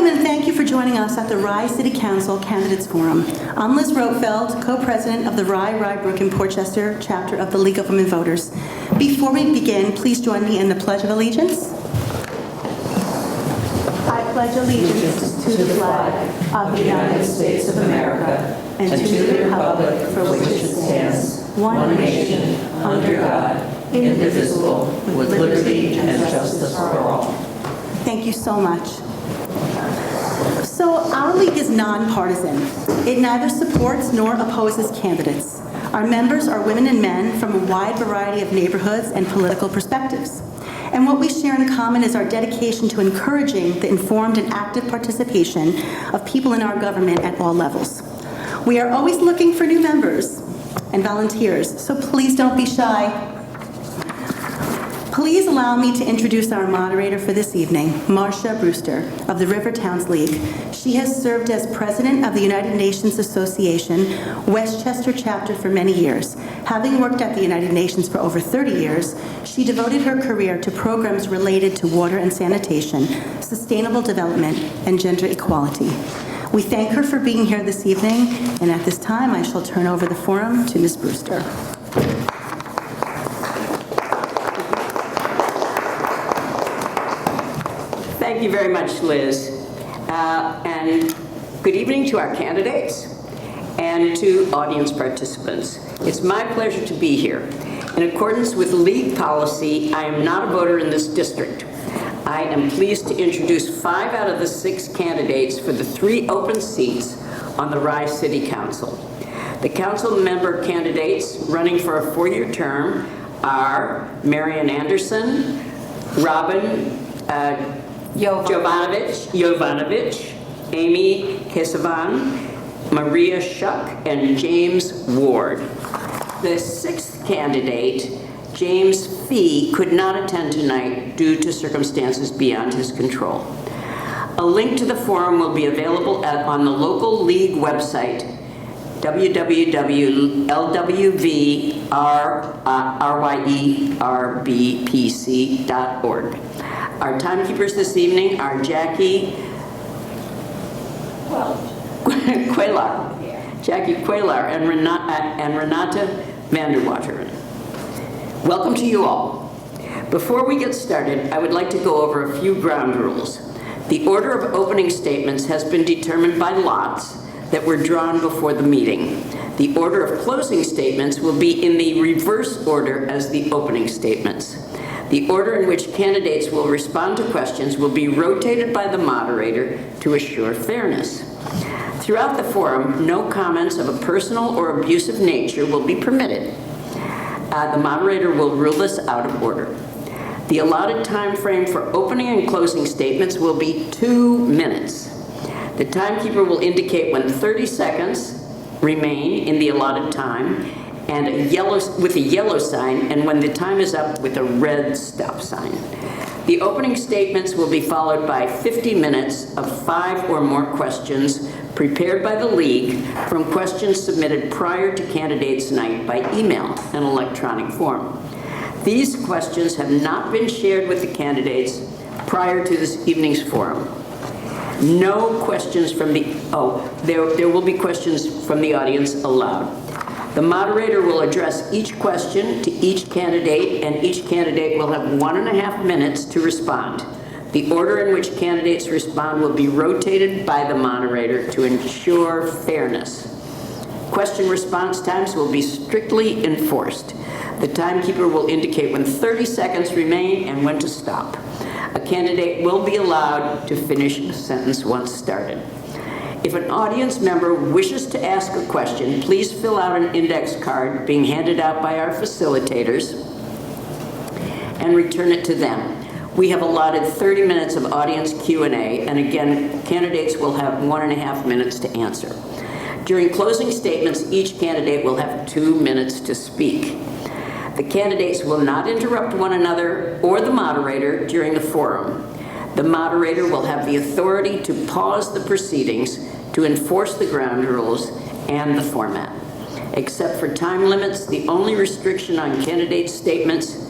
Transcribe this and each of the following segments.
Welcome and thank you for joining us at the Rye City Council Candidates Forum. I'm Liz Rotfeld, co-president of the Rye, Brook, and Portchester chapter of the League of Women Voters. Before we begin, please join me in the Pledge of Allegiance. I pledge allegiance to the flag of the United States of America and to the republic for which it stands, one nation, under God, indivisible, with liberty and justice for all. Thank you so much. So our league is nonpartisan. It neither supports nor opposes candidates. Our members are women and men from a wide variety of neighborhoods and political perspectives. And what we share in common is our dedication to encouraging the informed and active participation of people in our government at all levels. We are always looking for new members and volunteers, so please don't be shy. Please allow me to introduce our moderator for this evening, Marcia Brewster of the River Towns League. She has served as president of the United Nations Association Westchester chapter for many years. Having worked at the United Nations for over 30 years, she devoted her career to programs related to water and sanitation, sustainable development, and gender equality. We thank her for being here this evening, and at this time, I shall turn over the forum to Ms. Brewster. Thank you very much, Liz. And good evening to our candidates and to audience participants. It's my pleasure to be here. In accordance with league policy, I am not a voter in this district. I am pleased to introduce 5 out of the 6 candidates for the 3 open seats on the Rye City Council. The council member candidates running for a 4-year term are Marian Anderson, Robin Jovanovich, Amy Kesavan, Maria Shuck, and James Ward. The 6th candidate, James Fee, could not attend tonight due to circumstances beyond his control. A link to the forum will be available on the local league website, www.ryerbpc.org. Our timekeepers this evening are Jackie Quaylar and Renata Vanderwater. Welcome to you all. Before we get started, I would like to go over a few ground rules. The order of opening statements has been determined by lots that were drawn before the meeting. The order of closing statements will be in the reverse order as the opening statements. The order in which candidates will respond to questions will be rotated by the moderator to assure fairness. Throughout the forum, no comments of a personal or abusive nature will be permitted. The moderator will rule this out of order. The allotted time frame for opening and closing statements will be 2 minutes. The timekeeper will indicate when 30 seconds remain in the allotted time and with a yellow sign, and when the time is up with a red stop sign. The opening statements will be followed by 50 minutes of 5 or more questions prepared by the league from questions submitted prior to candidates' night by email and electronic form. These questions have not been shared with the candidates prior to this evening's forum. No questions from there will be questions from the audience allowed. The moderator will address each question to each candidate, and each candidate will have 1.5 minutes to respond. The order in which candidates respond will be rotated by the moderator to ensure fairness. Question response times will be strictly enforced. The timekeeper will indicate when 30 seconds remain and when to stop. A candidate will be allowed to finish a sentence once started. If an audience member wishes to ask a question, please fill out an index card being handed out by our facilitators and return it to them. We have allotted 30 minutes of audience Q&A, and again, candidates will have 1.5 minutes to answer. During closing statements, each candidate will have 2 minutes to speak. The candidates will not interrupt one another or the moderator during the forum. The moderator will have the authority to pause the proceedings to enforce the ground rules and the format. Except for time limits, the only restriction on candidate statements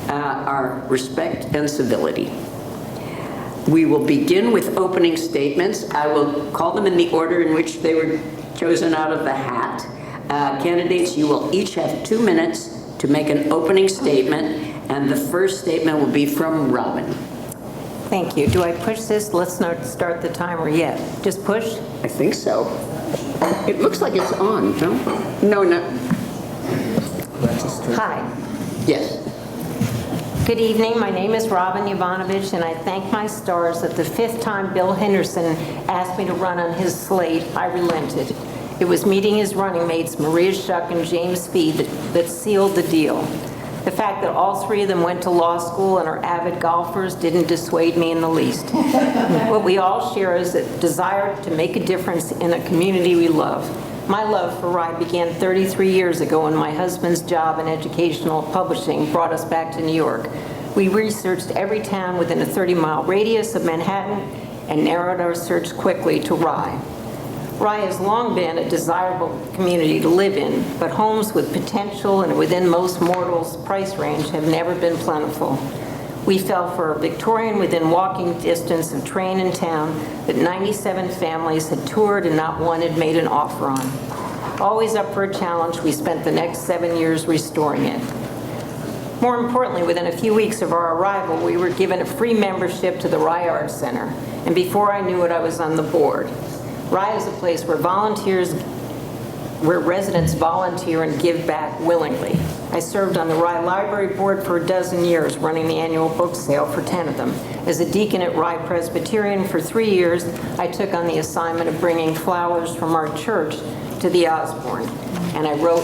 are respect and civility. We will begin with opening statements. I will call them in the order in which they were chosen out of the hat. Candidates, you will each have 2 minutes to make an opening statement, and the first statement will be from Robin. Thank you. Do I push this? Let's not start the timer yet. Just push? I think so. It looks like it's on, no? No. Hi. Yes. Good evening. My name is Robin Yovanovich, and I thank my stars that the 5th time Bill Henderson asked me to run on his slate, I relented. It was meeting his running mates, Maria Schuck and James Speed, that sealed the deal. The fact that all 3 of them went to law school and are avid golfers didn't dissuade me in the least. What we all share is a desire to make a difference in a community we love. My love for Rye began 33 years ago when my husband's job in educational publishing brought us back to New York. We researched every town within a 30-mile radius of Manhattan and narrowed our search quickly to Rye. Rye has long been a desirable community to live in, but homes with potential and within most mortals' price range have never been plentiful. We fell for a Victorian within walking distance of train in town that 97 families had toured and not one had made an offer on. Always up for a challenge, we spent the next 7 years restoring it. More importantly, within a few weeks of our arrival, we were given a free membership to the Rye Arts Center, and before I knew it, I was on the board. Rye is a place where residents volunteer and give back willingly. I served on the Rye Library Board for a dozen years, running the annual book sale for 10 of them. As a deacon at Rye Presbyterian for 3 years, I took on the assignment of bringing flowers from our church to the Osborne, and I wrote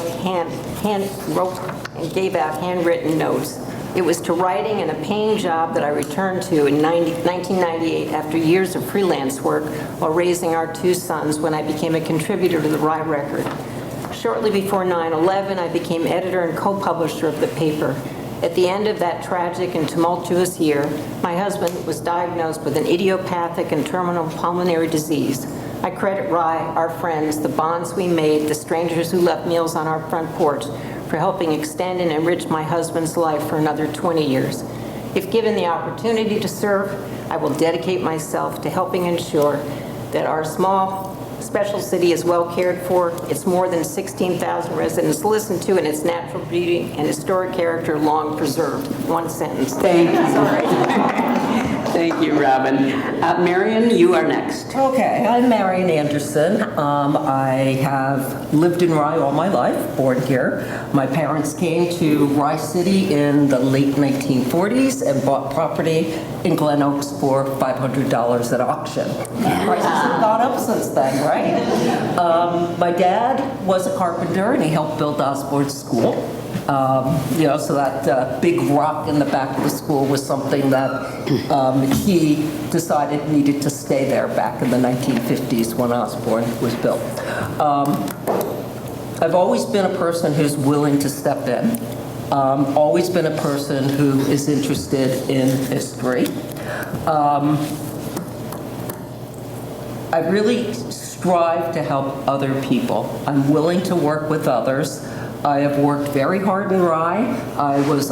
and gave out handwritten notes. It was to writing and a paying job that I returned to in 1998 after years of freelance work while raising our 2 sons when I became a contributor to the Rye Record. Shortly before 9/11, I became editor and co-publisher of the paper. At the end of that tragic and tumultuous year, my husband was diagnosed with an idiopathic and terminal pulmonary disease. I credit Rye, our friends, the bonds we made, the strangers who left meals on our front porch, for helping extend and enrich my husband's life for another 20 years. If given the opportunity to serve, I will dedicate myself to helping ensure that our small, special city is well cared for, its more than 16,000 residents listened to, and its natural beauty and historic character long preserved. One sentence. Thank you. Sorry. Thank you, Robin. Marion, you are next. Okay, I'm Marion Anderson. I have lived in Rye all my life, born here. My parents came to Rye City in the late 1940s and bought property in Glen Oaks for $500 at auction. Prices have gone up since then, right? My dad was a carpenter and he helped build Osborne School. So that big rock in the back of the school was something that he decided needed to stay there back in the 1950s when Osborne was built. I've always been a person who's willing to step in. Always been a person who is interested in history. I really strive to help other people. I'm willing to work with others. I have worked very hard in Rye. I was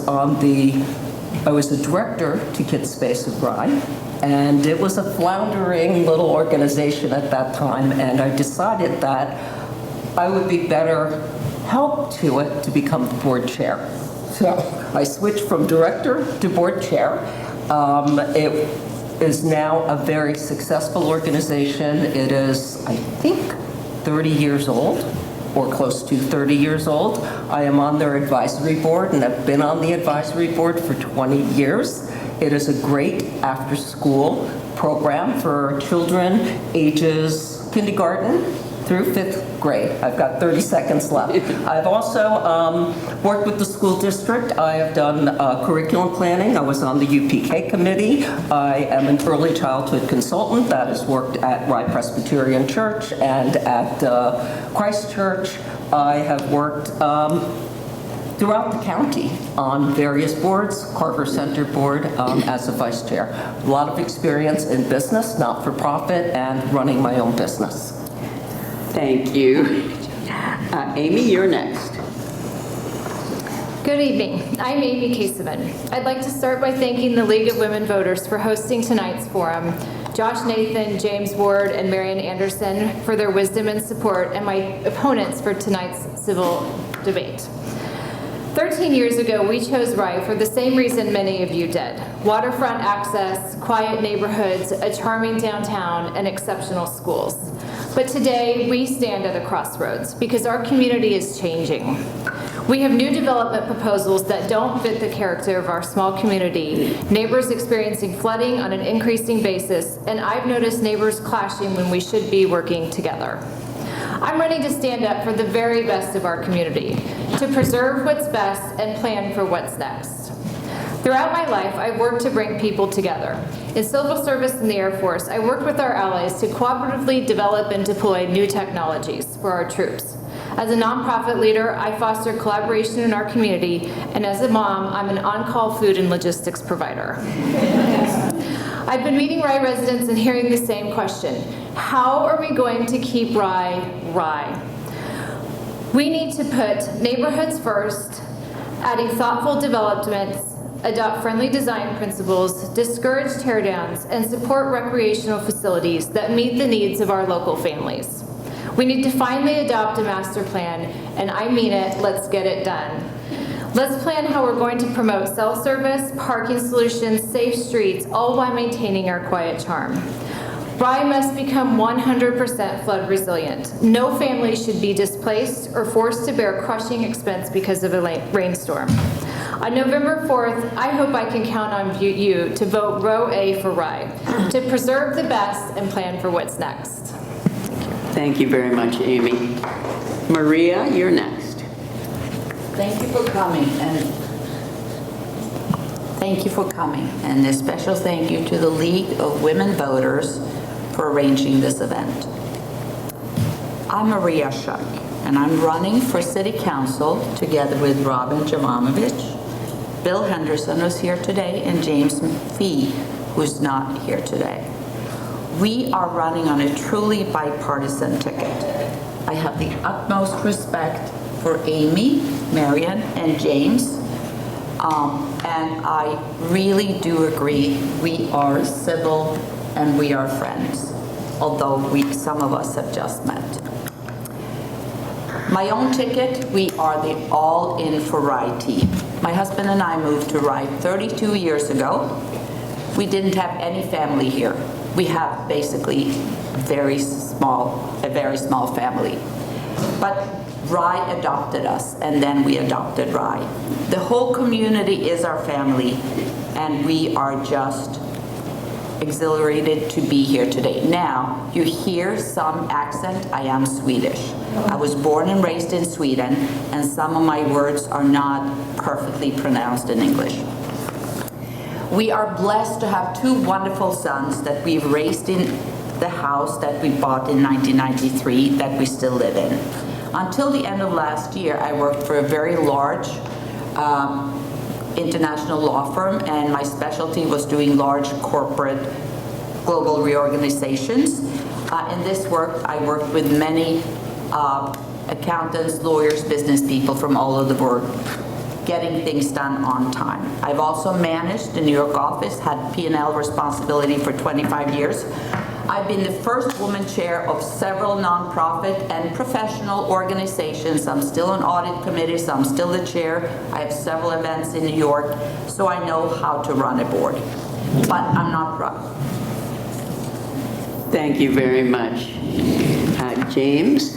a director to Kids Space of Rye, and it was a floundering little organization at that time, and I decided that I would be better help to it to become the board chair. So I switched from director to board chair. It is now a very successful organization. It is, I think, 30 years old, or close to 30 years old. I am on their advisory board and have been on the advisory board for 20 years. It is a great after-school program for children ages kindergarten through 5th grade. I've got 30 seconds left. I've also worked with the school district. I have done curriculum planning. I was on the UPK committee. I am an early childhood consultant that has worked at Rye Presbyterian Church and at Christ Church. I have worked throughout the county on various boards, Carver Center Board as a vice chair. A lot of experience in business, not-for-profit, and running my own business. Thank you. Amy, you're next. Good evening. I'm Amy Caseman. I'd like to start by thanking the League of Women Voters for hosting tonight's forum, Josh Nathan, James Ward, and Marian Anderson for their wisdom and support, and my opponents for tonight's civil debate. 13 years ago, we chose Rye for the same reason many of you did: waterfront access, quiet neighborhoods, a charming downtown, and exceptional schools. But today, we stand at a crossroads because our community is changing. We have new development proposals that don't fit the character of our small community, neighbors experiencing flooding on an increasing basis, and I've noticed neighbors clashing when we should be working together. I'm ready to stand up for the very best of our community, to preserve what's best and plan for what's next. Throughout my life, I've worked to bring people together. In civil service in the Air Force, I worked with our allies to cooperatively develop and deploy new technologies for our troops. As a nonprofit leader, I foster collaboration in our community, and as a mom, I'm an on-call food and logistics provider. I've been meeting Rye residents and hearing the same question: how are we going to keep Rye, Rye? We need to put neighborhoods first, adding thoughtful developments, adopt friendly design principles, discourage teardowns, and support recreational facilities that meet the needs of our local families. We need to finally adopt a master plan, and I mean it, let's get it done. Let's plan how we're going to promote self-service, parking solutions, safe streets, all while maintaining our quiet charm. Rye must become 100% flood resilient. No family should be displaced or forced to bear crushing expense because of a rainstorm. On November 4th, I hope I can count on you to vote Row A for Rye, to preserve the best and plan for what's next. Thank you very much, Amy. Maria, you're next. Thank you for coming, and a special thank you to the League of Women Voters for arranging this event. I'm Maria Shuck, and I'm running for City Council together with Robin Jovanovich, Bill Henderson, who's here today, and James Fee, who's not here today. We are running on a truly bipartisan ticket. I have the utmost respect for Amy, Marian, and James, and I really do agree we are civil and we are friends, although some of us have just met. My own ticket, we are the All In for Rye team. My husband and I moved to Rye 32 years ago. We didn't have any family here. We have basically a very small family. But Rye adopted us, and then we adopted Rye. The whole community is our family, and we are just exhilarated to be here today. Now, you hear some accent. I am Swedish. I was born and raised in Sweden, and some of my words are not perfectly pronounced in English. We are blessed to have two wonderful sons that we've raised in the house that we bought in 1993 that we still live in. Until the end of last year, I worked for a very large international law firm, and my specialty was doing large corporate global reorganizations. In this work, I worked with many accountants, lawyers, business people from all over the world, getting things done on time. I've also managed the New York office, had P&L responsibility for 25 years. I've been the first woman chair of several nonprofit and professional organizations. I'm still on audit committees, I'm still the chair. I have several events in New York, so I know how to run a board. But I'm not proud. Thank you very much. James?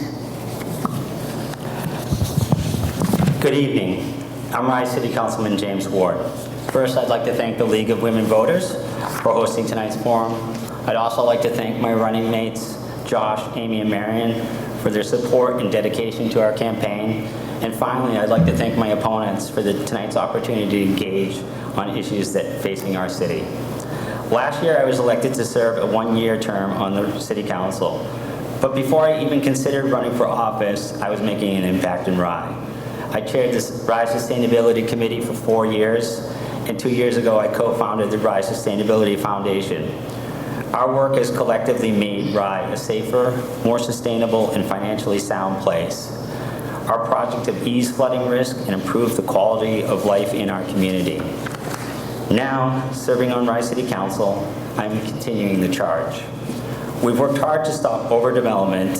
Good evening. I'm Rye City Councilman James Ward. First, I'd like to thank the League of Women Voters for hosting tonight's forum. I'd also like to thank my running mates, Josh, Amy, and Marian, for their support and dedication to our campaign. And finally, I'd like to thank my opponents for tonight's opportunity to engage on issues that facing our city. Last year, I was elected to serve a one-year term on the City Council. But before I even considered running for office, I was making an impact in Rye. I chaired the Rye Sustainability Committee for 4 years, and 2 years ago I co-founded the Rye Sustainability Foundation. Our work has collectively made Rye a safer, more sustainable, and financially sound place. Our project have eased flooding risk and improved the quality of life in our community. Now, serving on Rye City Council, I'm continuing the charge. We've worked hard to stop overdevelopment,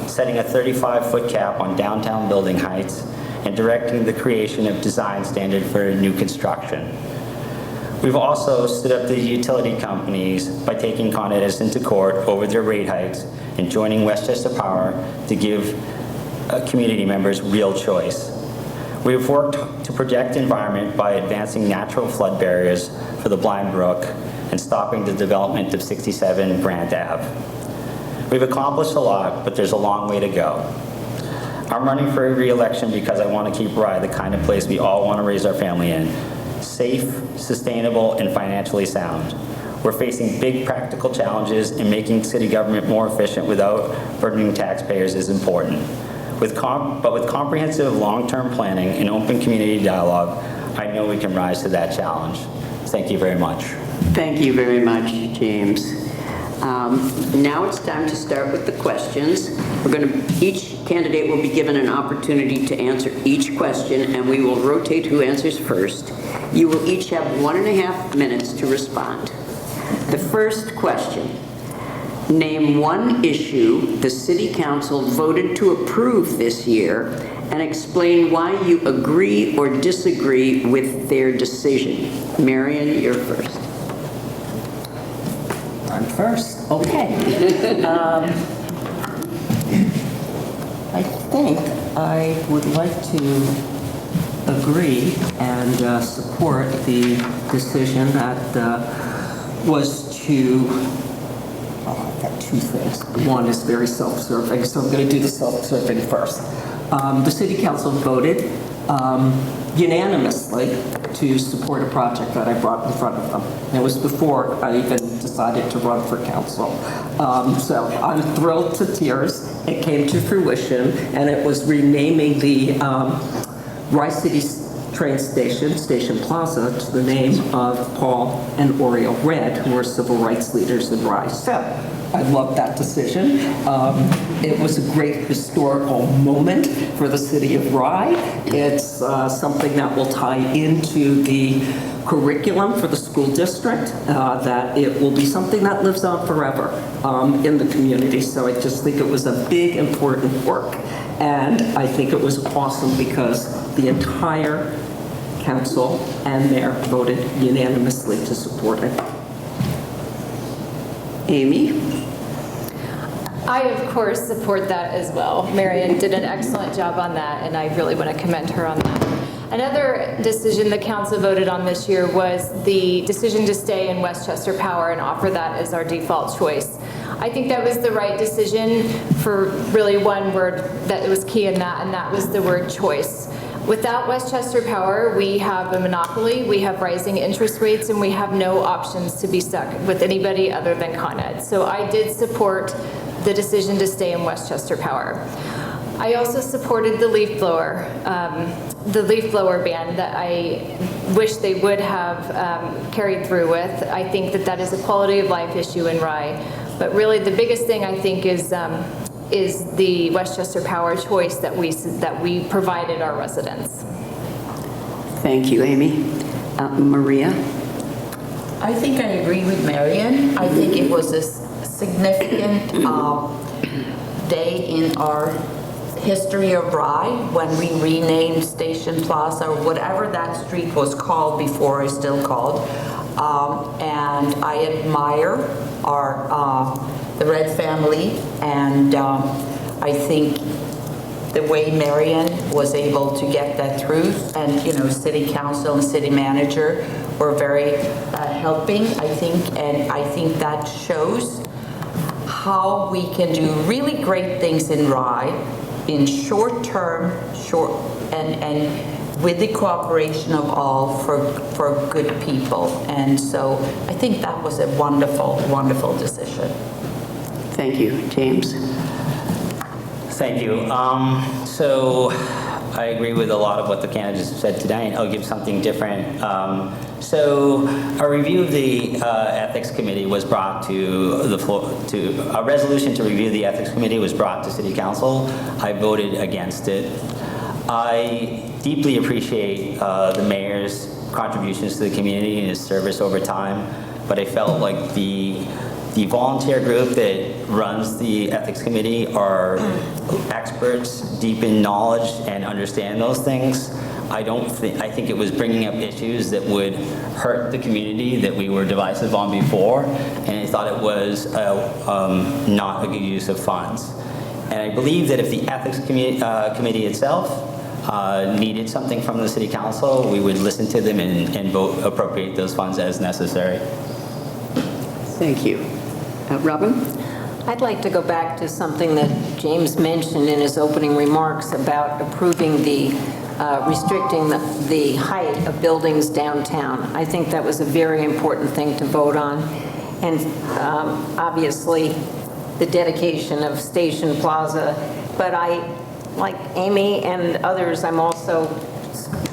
setting a 35-foot cap on downtown building heights, and directing the creation of design standard for new construction. We've also stood up the utility companies by taking Con Edison into court over their rate hikes and joining Westchester Power to give community members real choice. We've worked to protect the environment by advancing natural flood barriers for the Blind Brook and stopping the development of 67 Grant Ave. We've accomplished a lot, but there's a long way to go. I'm running for re-election because I want to keep Rye the kind of place we all want to raise our family in. Safe, sustainable, and financially sound. We're facing big practical challenges, and making city government more efficient without burdening taxpayers is important. But with comprehensive long-term planning and open community dialogue, I know we can rise to that challenge. Thank you very much. Thank you very much, James. Now it's time to start with the questions. Each candidate will be given an opportunity to answer each question, and we will rotate who answers first. You will each have 1.5 minutes to respond. The first question: name one issue the City Council voted to approve this year and explain why you agree or disagree with their decision. Marion, you're first. I'm first. Okay. I think I would like to agree and support the decision that was to, I've got two things. One is very self-serving, so I'm going to do the self-serving first. The City Council voted unanimously to support a project that I brought in front of them. And it was before I even decided to run for council. So I'm thrilled to tears. It came to fruition, and it was renaming the Rye City train station, Station Plaza, to the name of Paul and Oriole Red, who were civil rights leaders in Rye. So I love that decision. It was a great historical moment for the city of Rye. It's something that will tie into the curriculum for the school district, that it will be something that lives on forever in the community. So I just think it was a big, important work. And I think it was awesome because the entire council and mayor voted unanimously to support it. Amy? I, of course, support that as well. Marion did an excellent job on that, and I really want to commend her on that. Another decision the council voted on this year was the decision to stay in Westchester Power and offer that as our default choice. I think that was the right decision for really one word that was key in that, and that was the word choice. Without Westchester Power, we have a monopoly, we have rising interest rates, and we have no options to be stuck with anybody other than Con Ed. So I did support the decision to stay in Westchester Power. I also supported the leaf blower ban that I wish they would have carried through with. I think that that is a quality of life issue in Rye. But really the biggest thing I think is the Westchester Power choice that we provided our residents. Thank you, Amy. Maria? I think I agree with Marion. I think it was a significant day in our history of Rye when we renamed Station Plaza, or whatever that street was called before, is still called. And I admire the Red family, and I think the way Marion was able to get that through, and city council and city manager were very helping, I think, and I think that shows how we can do really great things in Rye in short term, and with the cooperation of all for good people. And so I think that was a wonderful, wonderful decision. Thank you. James? Thank you. So I agree with a lot of what the candidates have said today, and I'll give something different. So a review of the Ethics Committee was brought to the floor, a resolution to review the Ethics Committee was brought to City Council. I voted against it. I deeply appreciate the mayor's contributions to the community and his service over time, but I felt like the volunteer group that runs the ethics committee are experts, deep in knowledge, and understand those things. I think it was bringing up issues that would hurt the community that we were divisive on before, and I thought it was not a good use of funds. And I believe that if the ethics committee itself needed something from the city council, we would listen to them and vote appropriate those funds as necessary. Thank you. Robin? I'd like to go back to something that James mentioned in his opening remarks about approving restricting the height of buildings downtown. I think that was a very important thing to vote on. And obviously, the dedication of Station Plaza. But like Amy and others, I'm also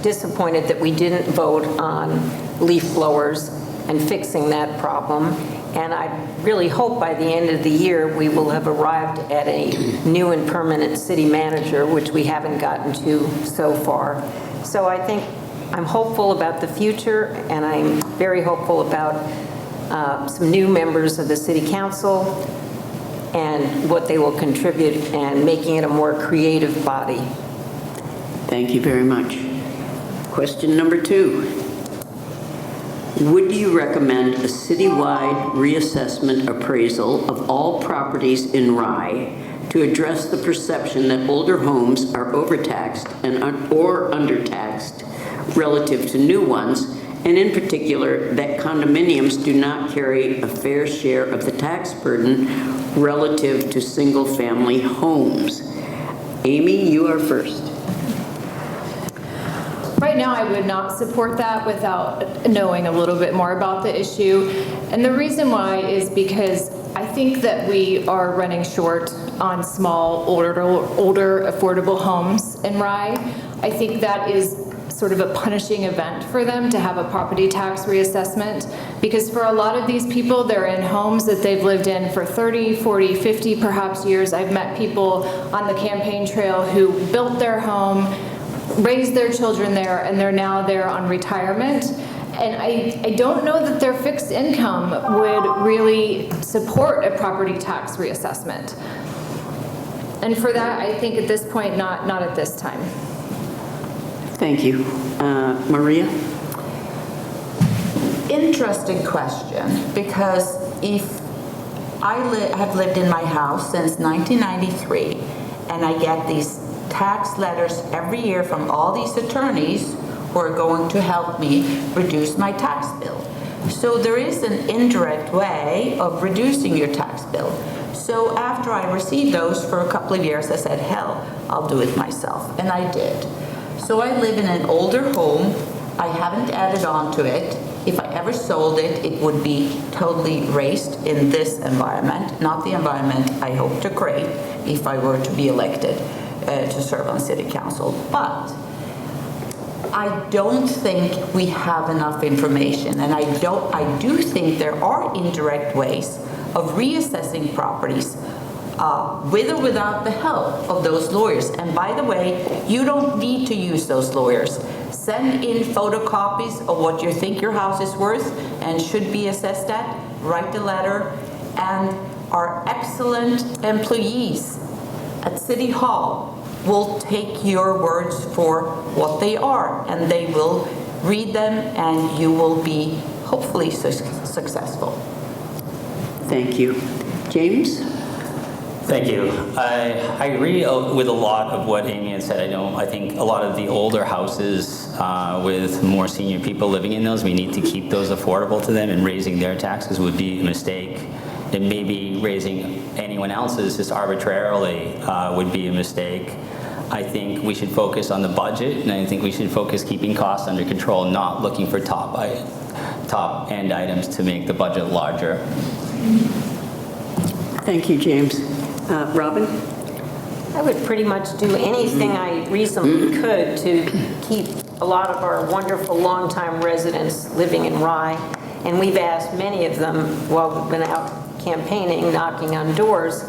disappointed that we didn't vote on leaf blowers and fixing that problem. And I really hope by the end of the year we will have arrived at a new and permanent city manager, which we haven't gotten to so far. So I think I'm hopeful about the future, and I'm very hopeful about some new members of the city council and what they will contribute and making it a more creative body. Thank you very much. Question number 2. Would you recommend a citywide reassessment appraisal of all properties in Rye to address the perception that older homes are overtaxed or undertaxed relative to new ones, and in particular that condominiums do not carry a fair share of the tax burden relative to single-family homes? Amy, you are first. Right now, I would not support that without knowing a little bit more about the issue. And the reason why is because I think that we are running short on small, older affordable homes in Rye. I think that is sort of a punishing event for them to have a property tax reassessment, because for a lot of these people, they're in homes that they've lived in for 30, 40, 50 perhaps years. I've met people on the campaign trail who built their home, raised their children there, and they're now there on retirement. And I don't know that their fixed income would really support a property tax reassessment. And for that, I think at this point, not at this time. Thank you. Maria? Interesting question, because if I have lived in my house since 1993, and I get these tax letters every year from all these attorneys who are going to help me reduce my tax bill. So there is an indirect way of reducing your tax bill. So after I received those for a couple of years, I said, hell, I'll do it myself. And I did. So I live in an older home. I haven't added on to it. If I ever sold it, it would be totally raised in this environment, not the environment I hope to create if I were to be elected to serve on city council. But I don't think we have enough information, and I do think there are indirect ways of reassessing properties with or without the help of those lawyers. And by the way, you don't need to use those lawyers. Send in photocopies of what you think your house is worth and should be assessed at, write the letter, and our excellent employees at City Hall will take your words for what they are, and they will read them, and you will be hopefully successful. Thank you. James? Thank you. I agree with a lot of what Amy had said. I think a lot of the older houses with more senior people living in those, we need to keep those affordable to them, and raising their taxes would be a mistake. And maybe raising anyone else's just arbitrarily would be a mistake. I think we should focus on the budget, and I think we should focus keeping costs under control, not looking for top-end items to make the budget larger. Thank you, James. Robin? I would pretty much do anything I reasonably could to keep a lot of our wonderful longtime residents living in Rye. And we've asked many of them while we've been out campaigning, knocking on doors,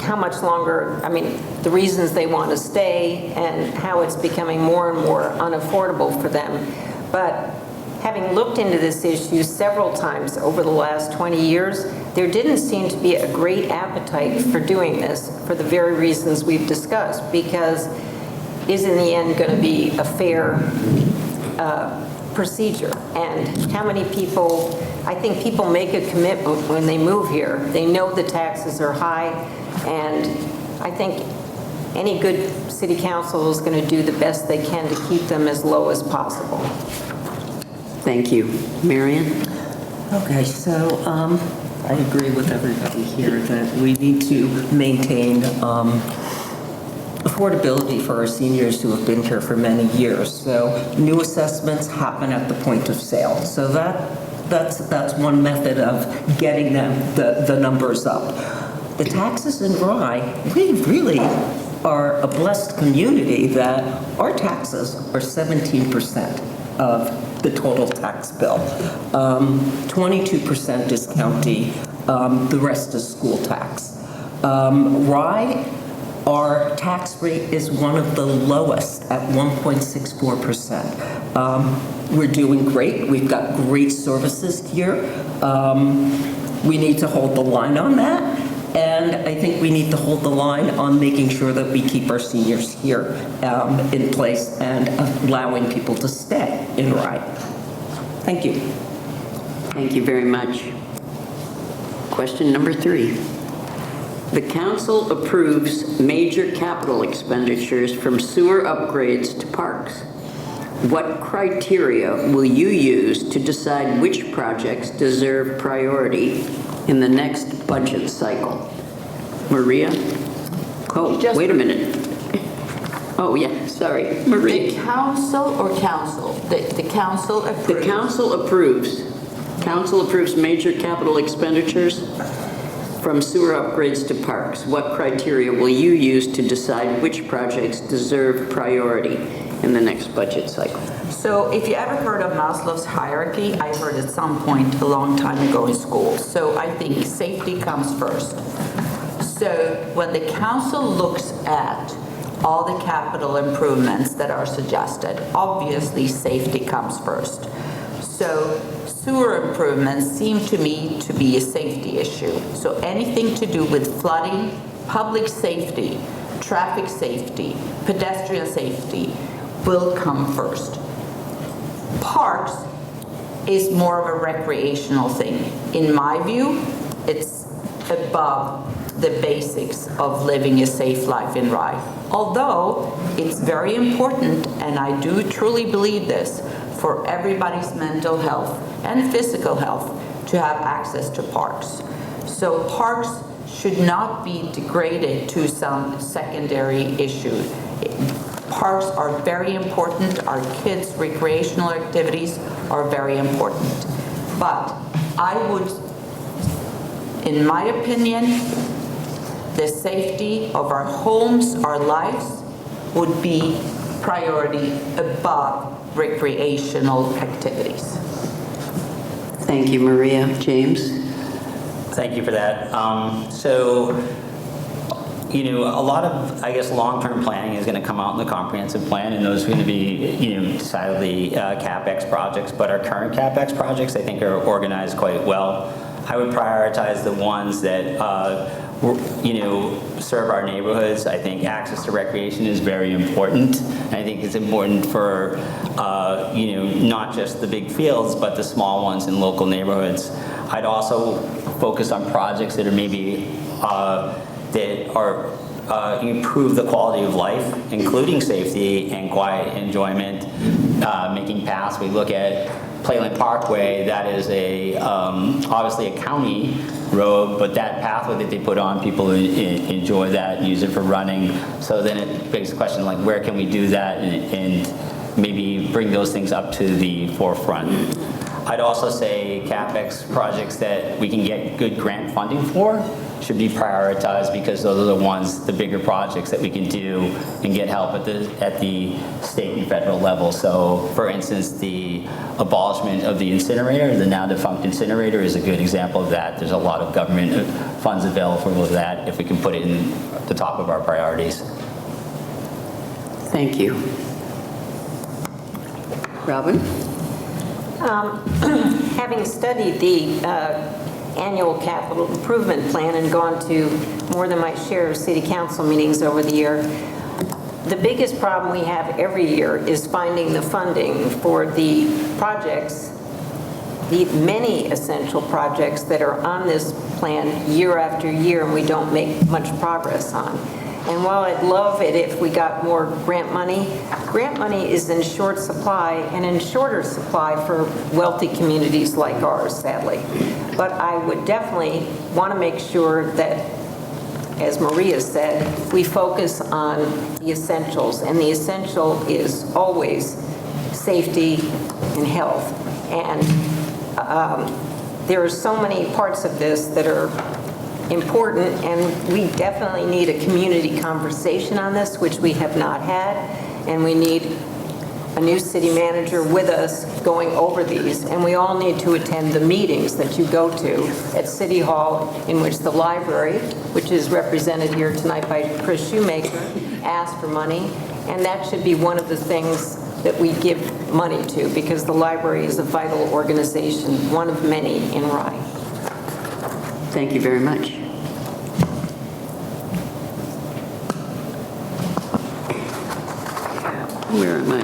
how much longer, I mean, the reasons they want to stay and how it's becoming more and more unaffordable for them. But having looked into this issue several times over the last 20 years, there didn't seem to be a great appetite for doing this for the very reasons we've discussed, because is in the end going to be a fair procedure? And how many people, I think people make a commitment when they move here. They know the taxes are high, and I think any good city council is going to do the best they can to keep them as low as possible. Thank you. Marion? Okay, so I agree with everybody here that we need to maintain affordability for our seniors who have been here for many years. So new assessments happen at the point of sale. So that's one method of getting them the numbers up. The taxes in Rye, we really are a blessed community that our taxes are 17% of the total tax bill. 22% is county, the rest is school tax. Rye, our tax rate is one of the lowest at 1.64%. We're doing great. We've got great services here. We need to hold the line on that. And I think we need to hold the line on making sure that we keep our seniors here in place and allowing people to stay in Rye. Thank you. Thank you very much. Question number 3. The council approves major capital expenditures from sewer upgrades to parks. What criteria will you use to decide which projects deserve priority in the next budget cycle? Maria? Oh, wait a minute. Oh, yeah, sorry. Maria. The council or council? The council approves. The council approves. Council approves major capital expenditures from sewer upgrades to parks. What criteria will you use to decide which projects deserve priority in the next budget cycle? So if you ever heard of Maslow's hierarchy, I heard at some point a long time ago in school. So I think safety comes first. So when the council looks at all the capital improvements that are suggested, obviously safety comes first. So sewer improvements seem to me to be a safety issue. So anything to do with flooding, public safety, traffic safety, pedestrian safety will come first. Parks is more of a recreational thing. In my view, it's above the basics of living a safe life in Rye. Although it's very important, and I do truly believe this, for everybody's mental health and physical health to have access to parks. So parks should not be degraded to some secondary issue. Parks are very important. Our kids' recreational activities are very important. But I would, in my opinion, the safety of our homes, our lives, would be priority above recreational activities. Thank you, Maria. James? Thank you for that. So, you know, a lot of, I guess, long-term planning is going to come out in the comprehensive plan, and those are going to be, you know, decidedly CapEx projects. But our current CapEx projects, I think, are organized quite well. I would prioritize the ones that, you know, serve our neighborhoods. I think access to recreation is very important. I think it's important for, you know, not just the big fields, but the small ones in local neighborhoods. I'd also focus on projects that are maybe that are improve the quality of life, including safety and quiet enjoyment, making paths. We look at Playland Parkway, that is a obviously a county road, but that pathway that they put on, people enjoy that and use it for running. So then it begs the question, like, where can we do that and maybe bring those things up to the forefront? I'd also say CapEx projects that we can get good grant funding for, should be prioritized because those are the ones, the bigger projects that we can do and get help at the state and federal level. So, for instance, the abolishment of the incinerator, the now defunct incinerator, is a good example of that. There's a lot of government funds available for that if we can put it in the top of our priorities. Thank you. Robin? Having studied the annual capital improvement plan and gone to more than my share of city council meetings over the year, the biggest problem we have every year is finding the funding for the projects, the many essential projects that are on this plan year after year and we don't make much progress on. And while I'd love it if we got more grant money is in short supply and in shorter supply for wealthy communities like ours, sadly. But I would definitely want to make sure that, as Maria said, we focus on the essentials. And the essential is always safety and health. And there are so many parts of this that are important, and we definitely need a community conversation on this, which we have not had, and we need a new city manager with us going over these, and we all need to attend the meetings that you go to at City Hall, in which the library, which is represented here tonight by Chris Shoemaker, asks for money, and that should be one of the things that we give money to, because the library is a vital organization, one of many in Rye. Thank you very much. Where am I?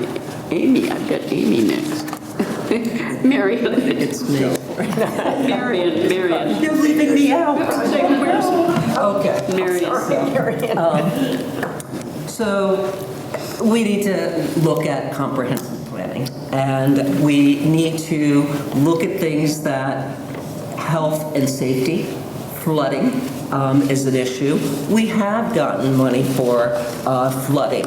Amy, I've got Amy next. Marion. It's me. Marion. You're leaving me out. Okay. Marion. So we need to look at comprehensive planning, and we need to look at things that health and safety, flooding is an issue. We have gotten money for flooding.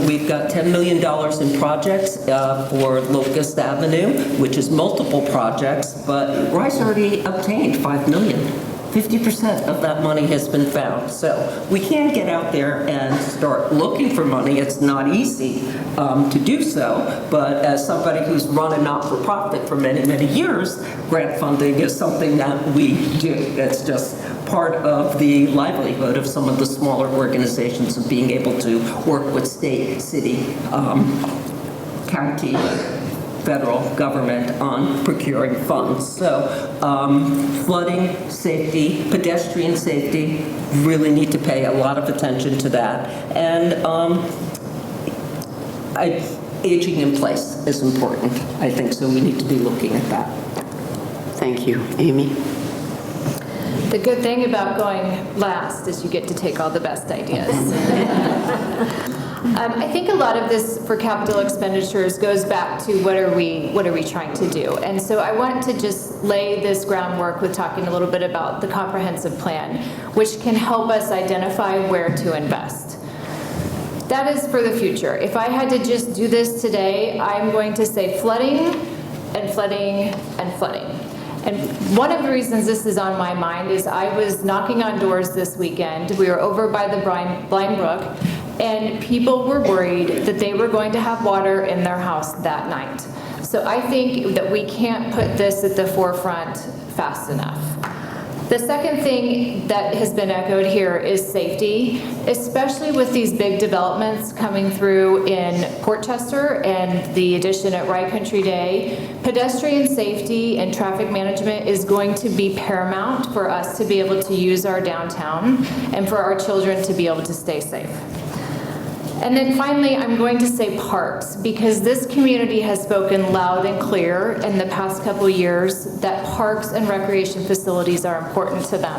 We've got $10 million in projects for Locust Avenue, which is multiple projects, but Rice already obtained $5 million. 50% of that money has been found. So we can't get out there and start looking for money. It's not easy to do so, but as somebody who's run a not-for-profit for many, many years, grant funding is something that we do. It's just part of the livelihood of some of the smaller organizations of being able to work with state, city, county, federal government on procuring funds. So flooding, safety, pedestrian safety, really need to pay a lot of attention to that. And aging in place is important, I think, so we need to be looking at that. Thank you. Amy? The good thing about going last is you get to take all the best ideas. I think a lot of this for capital expenditures goes back to what are we trying to do? And so I want to just lay this groundwork with talking a little bit about the comprehensive plan, which can help us identify where to invest. That is for the future. If I had to just do this today, I'm going to say flooding and flooding and flooding. And one of the reasons this is on my mind is I was knocking on doors this weekend. We were over by the Blind Brook, and people were worried that they were going to have water in their house that night. So I think that we can't put this at the forefront fast enough. The second thing that has been echoed here is safety, especially with these big developments coming through in Portchester and the addition at Rye Country Day. Pedestrian safety and traffic management is going to be paramount for us to be able to use our downtown and for our children to be able to stay safe. And then finally, I'm going to say parks, because this community has spoken loud and clear in the past couple years that parks and recreation facilities are important to them.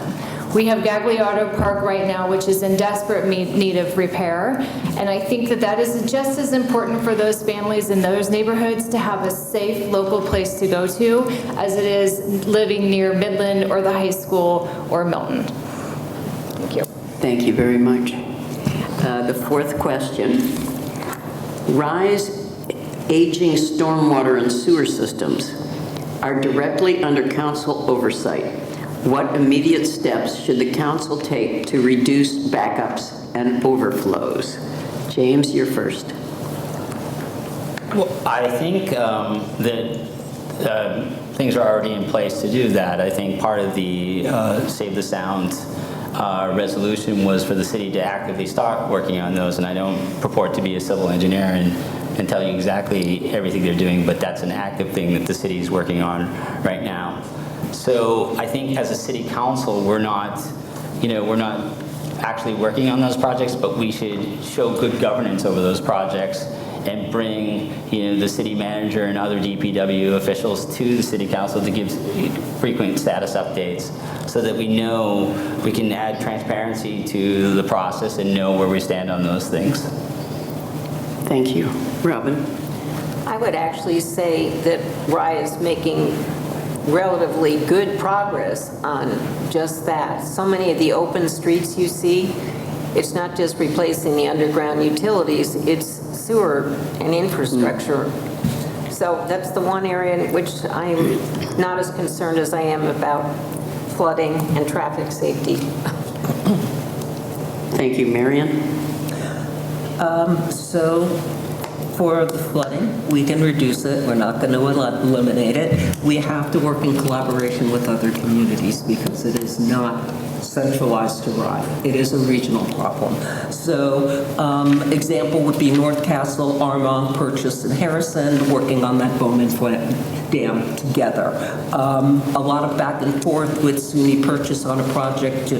We have Gagliardo Park right now, which is in desperate need of repair, and I think that that is just as important for those families in those neighborhoods to have a safe local place to go to as it is living near Midland or the high school or Milton. Thank you. Thank you very much. The fourth question. Rye's aging stormwater and sewer systems are directly under council oversight. What immediate steps should the council take to reduce backups and overflows? James, you're first. Well, I think that things are already in place to do that. I think part of the Save the Sound resolution was for the city to actively start working on those, and I don't purport to be a civil engineer and tell you exactly everything they're doing, but that's an active thing that the city is working on right now. So I think as a city council, we're not actually working on those projects, but we should show good governance over those projects and bring, the city manager and other DPW officials to the city council to give frequent status updates so that we know we can add transparency to the process and know where we stand on those things. Thank you. Robin? I would actually say that Rye is making relatively good progress on just that. So many of the open streets you see, it's not just replacing the underground utilities, it's sewer and infrastructure. So that's the one area in which I'm not as concerned as I am about flooding and traffic safety. Thank you. Marion? So for the flooding, we can reduce it. We're not going to eliminate it. We have to work in collaboration with other communities because it is not centralized to Rye. It is a regional problem. So example would be North Castle, Armonk, Purchase, and Harrison working on that Bowman Dam together. A lot of back and forth with SUNY Purchase on a project to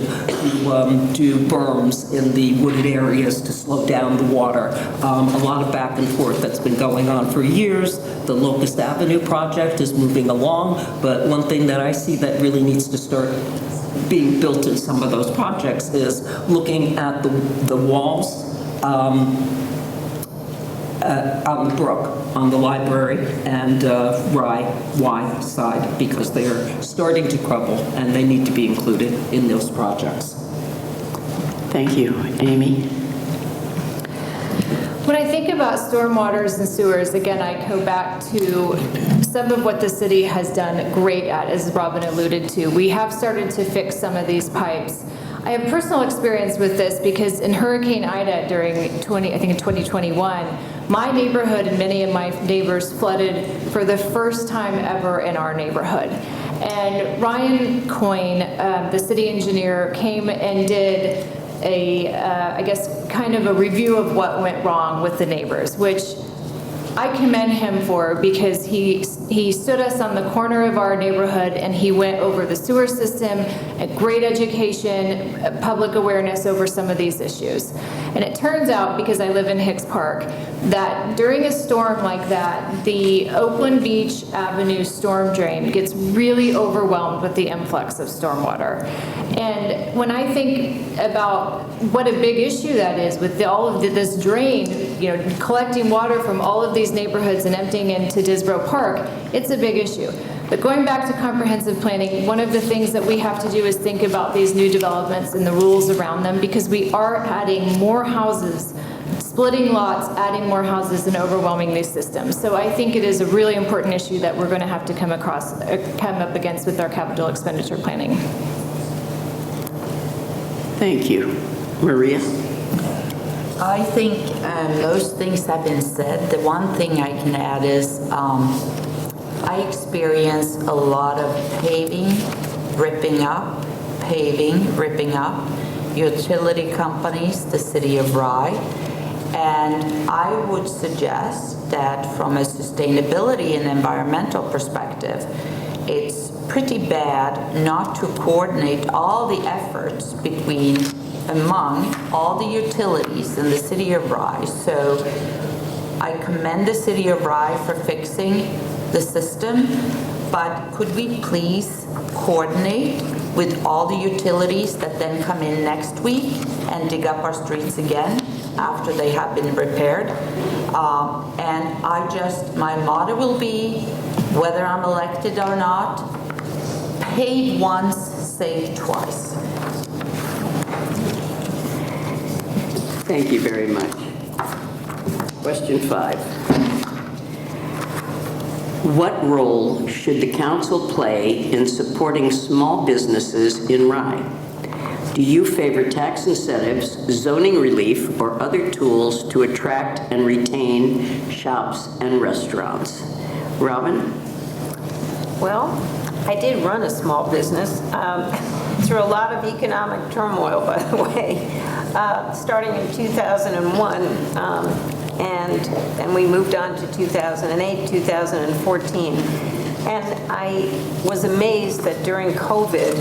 do berms in the wooded areas to slow down the water. A lot of back and forth that's been going on for years. The Locust Avenue project is moving along, but one thing that I see that really needs to start being built in some of those projects is looking at the walls on the Brook, on the library and Rye Y side, because they are starting to crumble and they need to be included in those projects. Thank you. Amy? When I think about stormwaters and sewers, again, I go back to some of what the city has done great at, as Robin alluded to. We have started to fix some of these pipes. I have personal experience with this because in Hurricane Ida during 2021, my neighborhood and many of my neighbors flooded for the first time ever in our neighborhood. And Ryan Coyne, the city engineer, came and did I guess, kind of a review of what went wrong with the neighbors, which I commend him for because he stood us on the corner of our neighborhood and he went over the sewer system, a great education, public awareness over some of these issues. And it turns out, because I live in Hicks Park, that during a storm like that, the Oakland Beach Avenue storm drain gets really overwhelmed with the influx of stormwater. And when I think about what a big issue that is with all of this drain, collecting water from all of these neighborhoods and emptying into Disbrow Park, it's a big issue. But going back to comprehensive planning, one of the things that we have to do is think about these new developments and the rules around them, because we are adding more houses, splitting lots, adding more houses, and overwhelming these systems. So I think it is a really important issue that we're going to have to come up against with our capital expenditure planning. Thank you. Maria? I think most things have been said. The one thing I can add is I experienced a lot of paving, ripping up, utility companies, the city of Rye. And I would suggest that from a sustainability and environmental perspective, it's pretty bad not to coordinate all the efforts among all the utilities in the city of Rye. So I commend the city of Rye for fixing the system, but could we please coordinate with all the utilities that then come in next week and dig up our streets again after they have been repaired? And my motto will be, whether I'm elected or not, paid once, saved twice. Thank you very much. Question 5. What role should the council play in supporting small businesses in Rye? Do you favor tax incentives, zoning relief, or other tools to attract and retain shops and restaurants? Robin? Well, I did run a small business through a lot of economic turmoil, by the way, starting in 2001, and we moved on to 2008, 2014. And I was amazed that during COVID,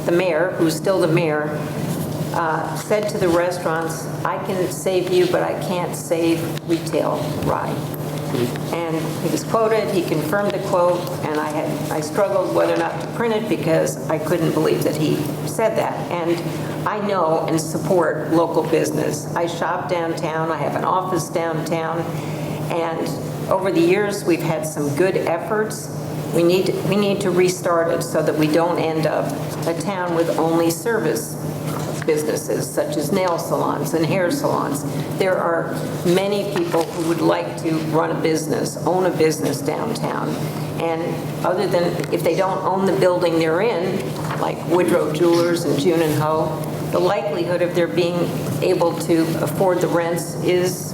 the mayor, who's still the mayor, said to the restaurants, I can save you, but I can't save retail Rye. And he was quoted, he confirmed the quote, and I struggled whether or not to print it because I couldn't believe that he said that. And I know and support local business. I shop downtown, I have an office downtown, and over the years we've had some good efforts. We need to restart it so that we don't end up a town with only service businesses such as nail salons and hair salons. There are many people who would like to run a business, own a business downtown. And other than, if they don't own the building they're in, like Woodrow Jewelers and June and Ho, the likelihood of their being able to afford the rents is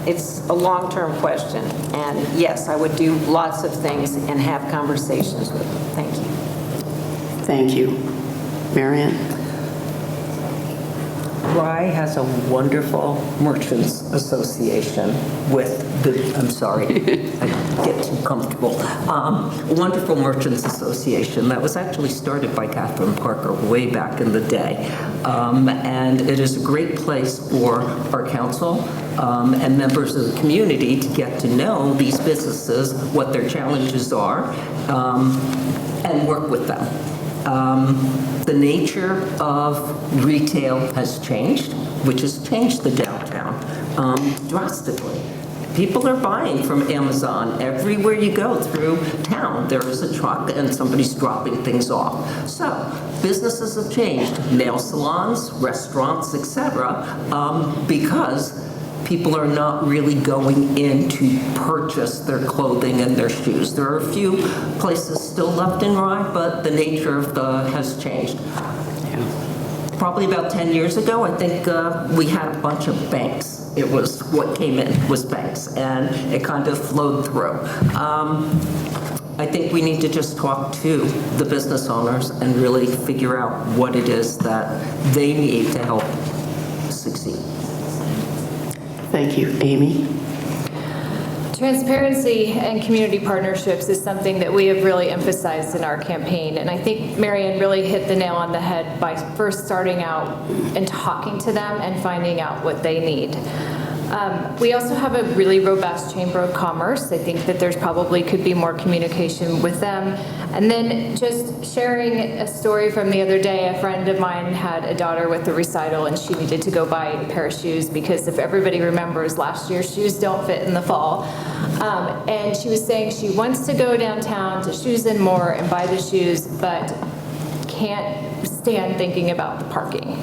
it's a long-term question. And yes, I would do lots of things and have conversations with them. Thank you. Thank you. Marianne? Rye has a wonderful merchants association with the, I'm sorry, I get too comfortable. Wonderful merchants association that was actually started by Catherine Parker way back in the day. And it is a great place for our council and members of the community to get to know these businesses, what their challenges are, and work with them. The nature of retail has changed, which has changed the downtown drastically. People are buying from Amazon everywhere you go through town. There is a truck and somebody's dropping things off. So businesses have changed, nail salons, restaurants, etc., because people are not really going in to purchase their clothing and their shoes. There are a few places still left in Rye, but the nature of has changed. Probably about 10 years ago, I think we had a bunch of banks. It was what came in was banks, and it kind of flowed through. I think we need to just talk to the business owners and really figure out what it is that they need to help succeed. Thank you. Amy? Transparency and community partnerships is something that we have really emphasized in our campaign. And I think Marianne really hit the nail on the head by first starting out and talking to them and finding out what they need. We also have a really robust Chamber of Commerce. I think that there's probably could be more communication with them. And then just sharing a story from the other day, a friend of mine had a daughter with a recital and she needed to go buy a pair of shoes because if everybody remembers, last year's shoes don't fit in the fall. And she was saying she wants to go downtown to Shoes and More and buy the shoes, but can't stand thinking about the parking.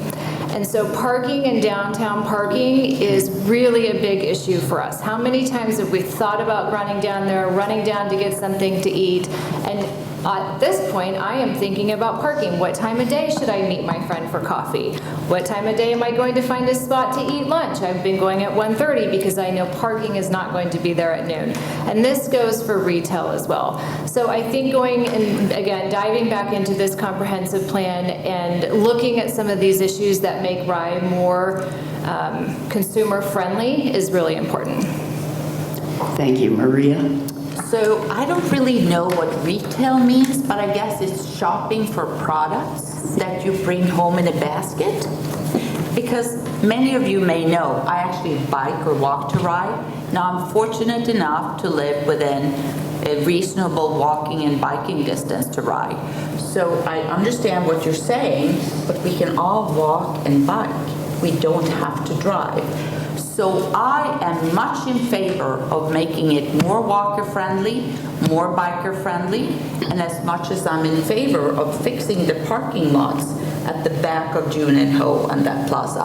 And so parking and downtown parking is really a big issue for us. How many times have we thought about running down there, running down to get something to eat, and at this point, I am thinking about parking. What time of day should I meet my friend for coffee? What time of day am I going to find a spot to eat lunch? I've been going at 1:30 because I know parking is not going to be there at noon. And this goes for retail as well. So I think going and, again, diving back into this comprehensive plan and looking at some of these issues that make Rye more consumer friendly is really important. Thank you. Maria? So I don't really know what retail means, but I guess it's shopping for products that you bring home in a basket. Because many of you may know, I actually bike or walk to Rye. Now I'm fortunate enough to live within a reasonable walking and biking distance to Rye. So I understand what you're saying, but we can all walk and bike. We don't have to drive. So I am much in favor of making it more walker-friendly, more biker-friendly, and as much as I'm in favor of fixing the parking lots at the back of June and Ho and that plaza.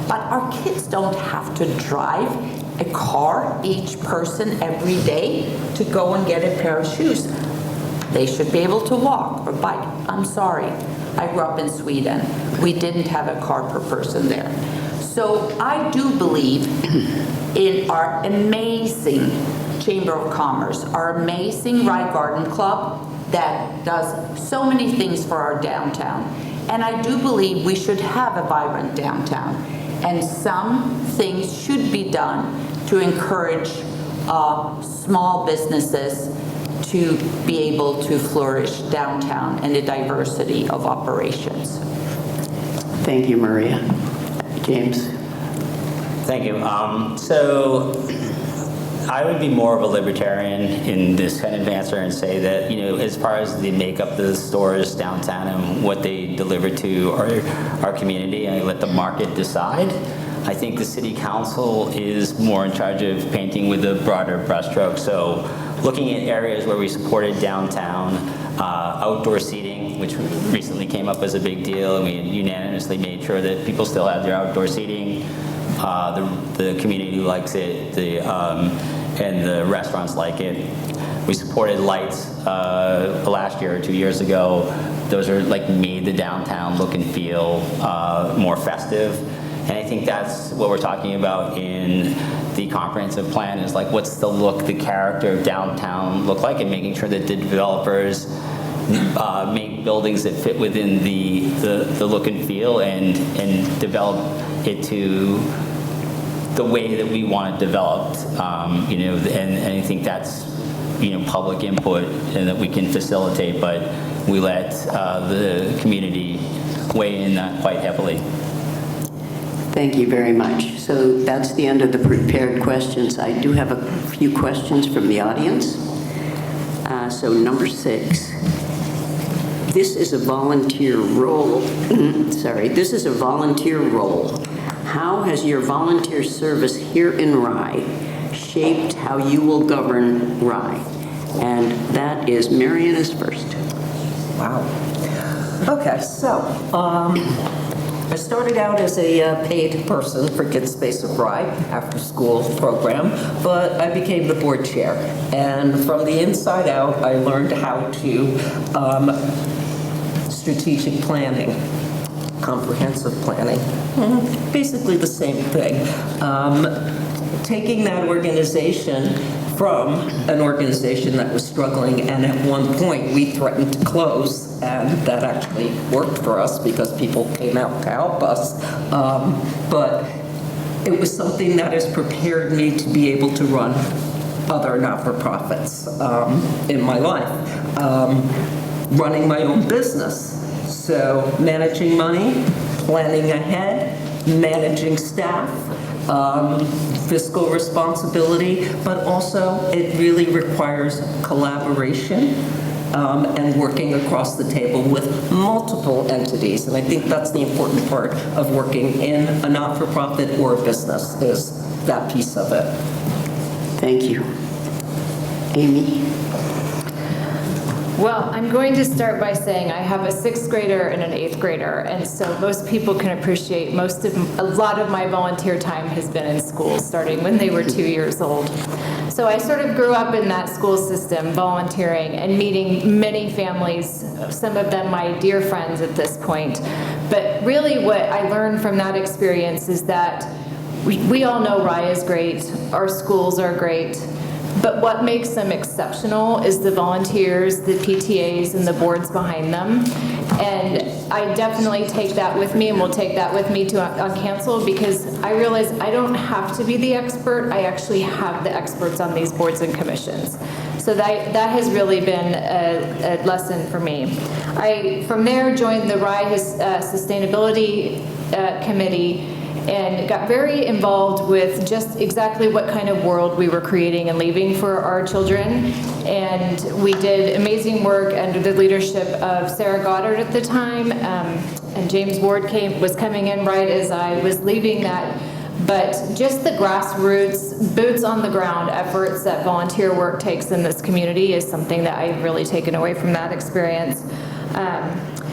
But our kids don't have to drive a car each person every day to go and get a pair of shoes. They should be able to walk or bike. I'm sorry, I grew up in Sweden. We didn't have a car per person there. So I do believe in our amazing Chamber of Commerce, our amazing Rye Garden Club that does so many things for our downtown. And I do believe we should have a vibrant downtown. And some things should be done to encourage small businesses to be able to flourish downtown and the diversity of operations. Thank you, Maria. James? Thank you. So I would be more of a libertarian in this kind of answer and say that, as far as the makeup of the stores downtown and what they deliver to our community, I let the market decide. I think the city council is more in charge of painting with a broader brushstroke. So looking at areas where we supported downtown, outdoor seating, which recently came up as a big deal, and we unanimously made sure that people still had their outdoor seating. The community likes it, and the restaurants like it. We supported lights last year or 2 years ago. Those are made the downtown look and feel more festive. And I think that's what we're talking about in the comprehensive plan is what's the look, the character of downtown look like, and making sure that the developers make buildings that fit within the look and feel and develop it to the way that we want it developed, and I think that's, public input and that we can facilitate, but we let the community weigh in that quite heavily. Thank you very much. So that's the end of the prepared questions. I do have a few questions from the audience. So number 6, this is a volunteer role. This is a volunteer role. How has your volunteer service here in Rye shaped how you will govern Rye? And that is Marion is first. Wow. Okay, so I started out as a paid person for Kids Space of Rye after school program, but I became the board chair. And from the inside out, I learned how to strategic planning, comprehensive planning, basically the same thing. Taking that organization from an organization that was struggling, and at one point we threatened to close, and that actually worked for us because people came out to help us. But it was something that has prepared me to be able to run other not-for-profits in my life. Running my own business, so managing money, planning ahead, managing staff, fiscal responsibility, but also it really requires collaboration and working across the table with multiple entities. And I think that's the important part of working in a not-for-profit or a business, is that piece of it. Thank you. Amy? Well, I'm going to start by saying I have a 6th grader and an 8th grader, and so most people can appreciate a lot of my volunteer time has been in school, starting when they were 2 years old. So I sort of grew up in that school system, volunteering and meeting many families, some of them my dear friends at this point. But really what I learned from that experience is that we all know Rye is great, our schools are great, but what makes them exceptional is the volunteers, the PTAs, and the boards behind them. And I definitely take that with me, and will take that with me on council, because I realize I don't have to be the expert. I actually have the experts on these boards and commissions. So that has really been a lesson for me. I, from there, joined the Rye Sustainability Committee, and got very involved with just exactly what kind of world we were creating and leaving for our children. And we did amazing work under the leadership of Sarah Goddard at the time, and James Ward was coming in right as I was leaving that. But just the grassroots, boots on the ground efforts that volunteer work takes in this community is something that I've really taken away from that experience.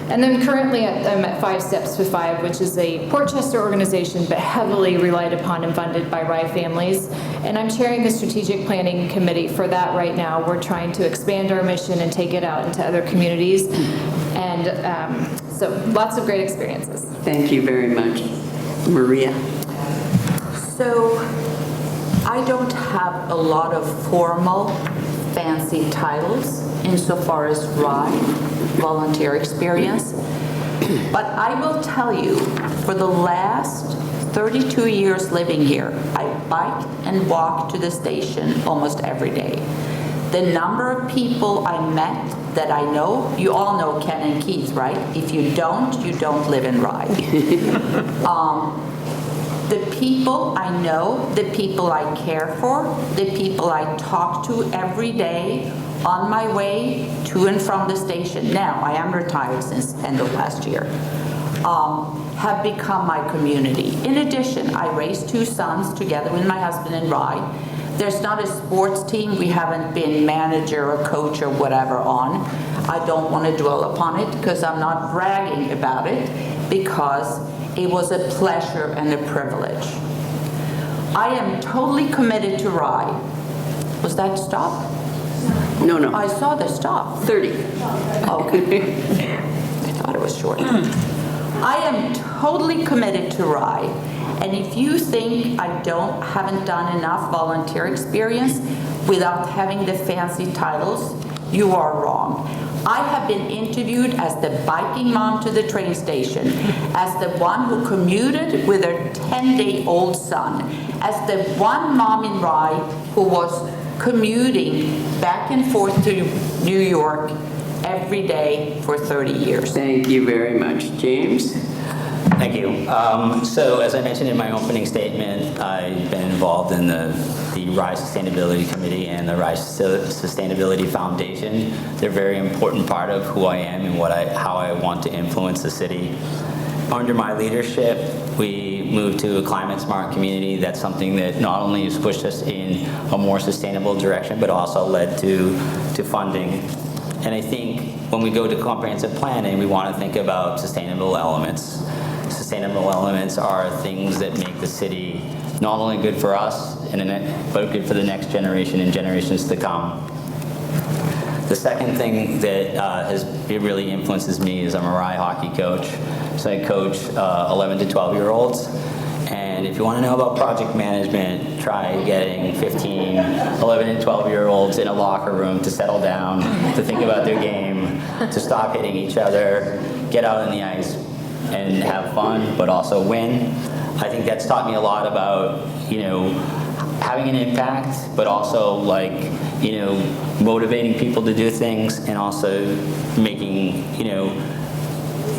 And then currently I'm at 5 Steps to 5, which is a Portchester organization, but heavily relied upon and funded by Rye families. And I'm chairing the strategic planning committee for that right now. We're trying to expand our mission and take it out into other communities. And so lots of great experiences. Thank you very much. Maria? So I don't have a lot of formal, fancy titles insofar as Rye volunteer experience, but I will tell you, for the last 32 years living here, I bike and walk to the station almost every day. The number of people I met that I know, you all know Ken and Keith, right? If you don't live in Rye. The people I know, the people I care for, the people I talk to every day on my way to and from the station, now I am retired since end of last year, have become my community. In addition, I raised 2 sons together with my husband in Rye. There's not a sports team we haven't been manager or coach or whatever on. I don't want to dwell upon it because I'm not bragging about it, because it was a pleasure and a privilege. I am totally committed to Rye. Was that stop? No. I saw the stop. 30. Okay. I thought it was short. I am totally committed to Rye. And if you think I haven't done enough volunteer experience without having the fancy titles, you are wrong. I have been interviewed as the biking mom to the train station, as the one who commuted with her 10-day-old son, as the one mom in Rye who was commuting back and forth to New York every day for 30 years. Thank you very much. James? Thank you. So as I mentioned in my opening statement, I've been involved in the Rye Sustainability Committee and the Rye Sustainability Foundation. They're a very important part of who I am and how I want to influence the city. Under my leadership, we moved to a climate smart community. That's something that not only has pushed us in a more sustainable direction, but also led to funding. And I think when we go to comprehensive planning, we want to think about sustainable elements. Sustainable elements are things that make the city not only good for us, but good for the next generation and generations to come. The second thing that it really influences me is I'm a Rye hockey coach. So I coach 11 to 12-year-olds. And if you want to know about project management, try getting 15, 11, and 12-year-olds in a locker room to settle down, to think about their game, to stop hitting each other, get out on the ice and have fun, but also win. I think that's taught me a lot about, having an impact, but also motivating people to do things, and also making,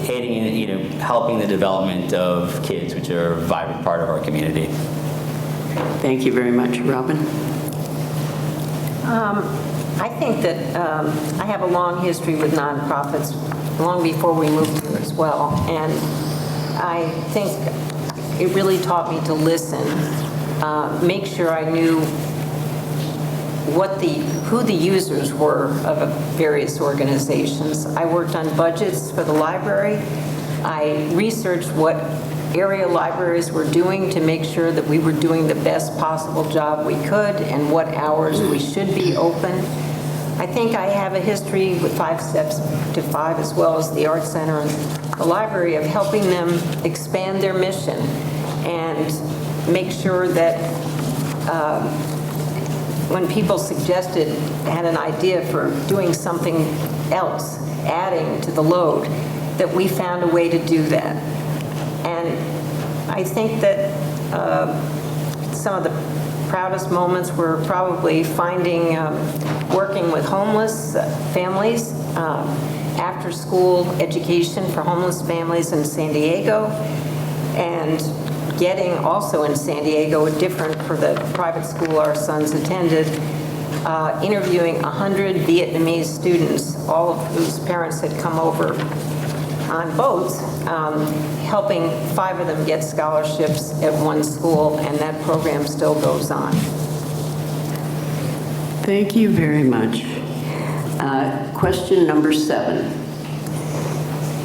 aiding in, helping the development of kids, which are a vibrant part of our community. Thank you very much. Robin? I think that I have a long history with nonprofits, long before we moved here as well, and I think it really taught me to listen, make sure I knew who the users were of various organizations. I worked on budgets for the library. I researched what area libraries were doing to make sure that we were doing the best possible job we could and what hours we should be open. I think I have a history with 5 Steps to 5, as well as the Art Center and the library, of helping them expand their mission and make sure that when people had an idea for doing something else, adding to the load, that we found a way to do that. And I think that some of the proudest moments were probably working with homeless families, after school education for homeless families in San Diego, and getting also in San Diego, different for the private school our sons attended, interviewing 100 Vietnamese students, all of whose parents had come over on boats, helping 5 of them get scholarships at one school, and that program still goes on. Thank you very much. Question number 7.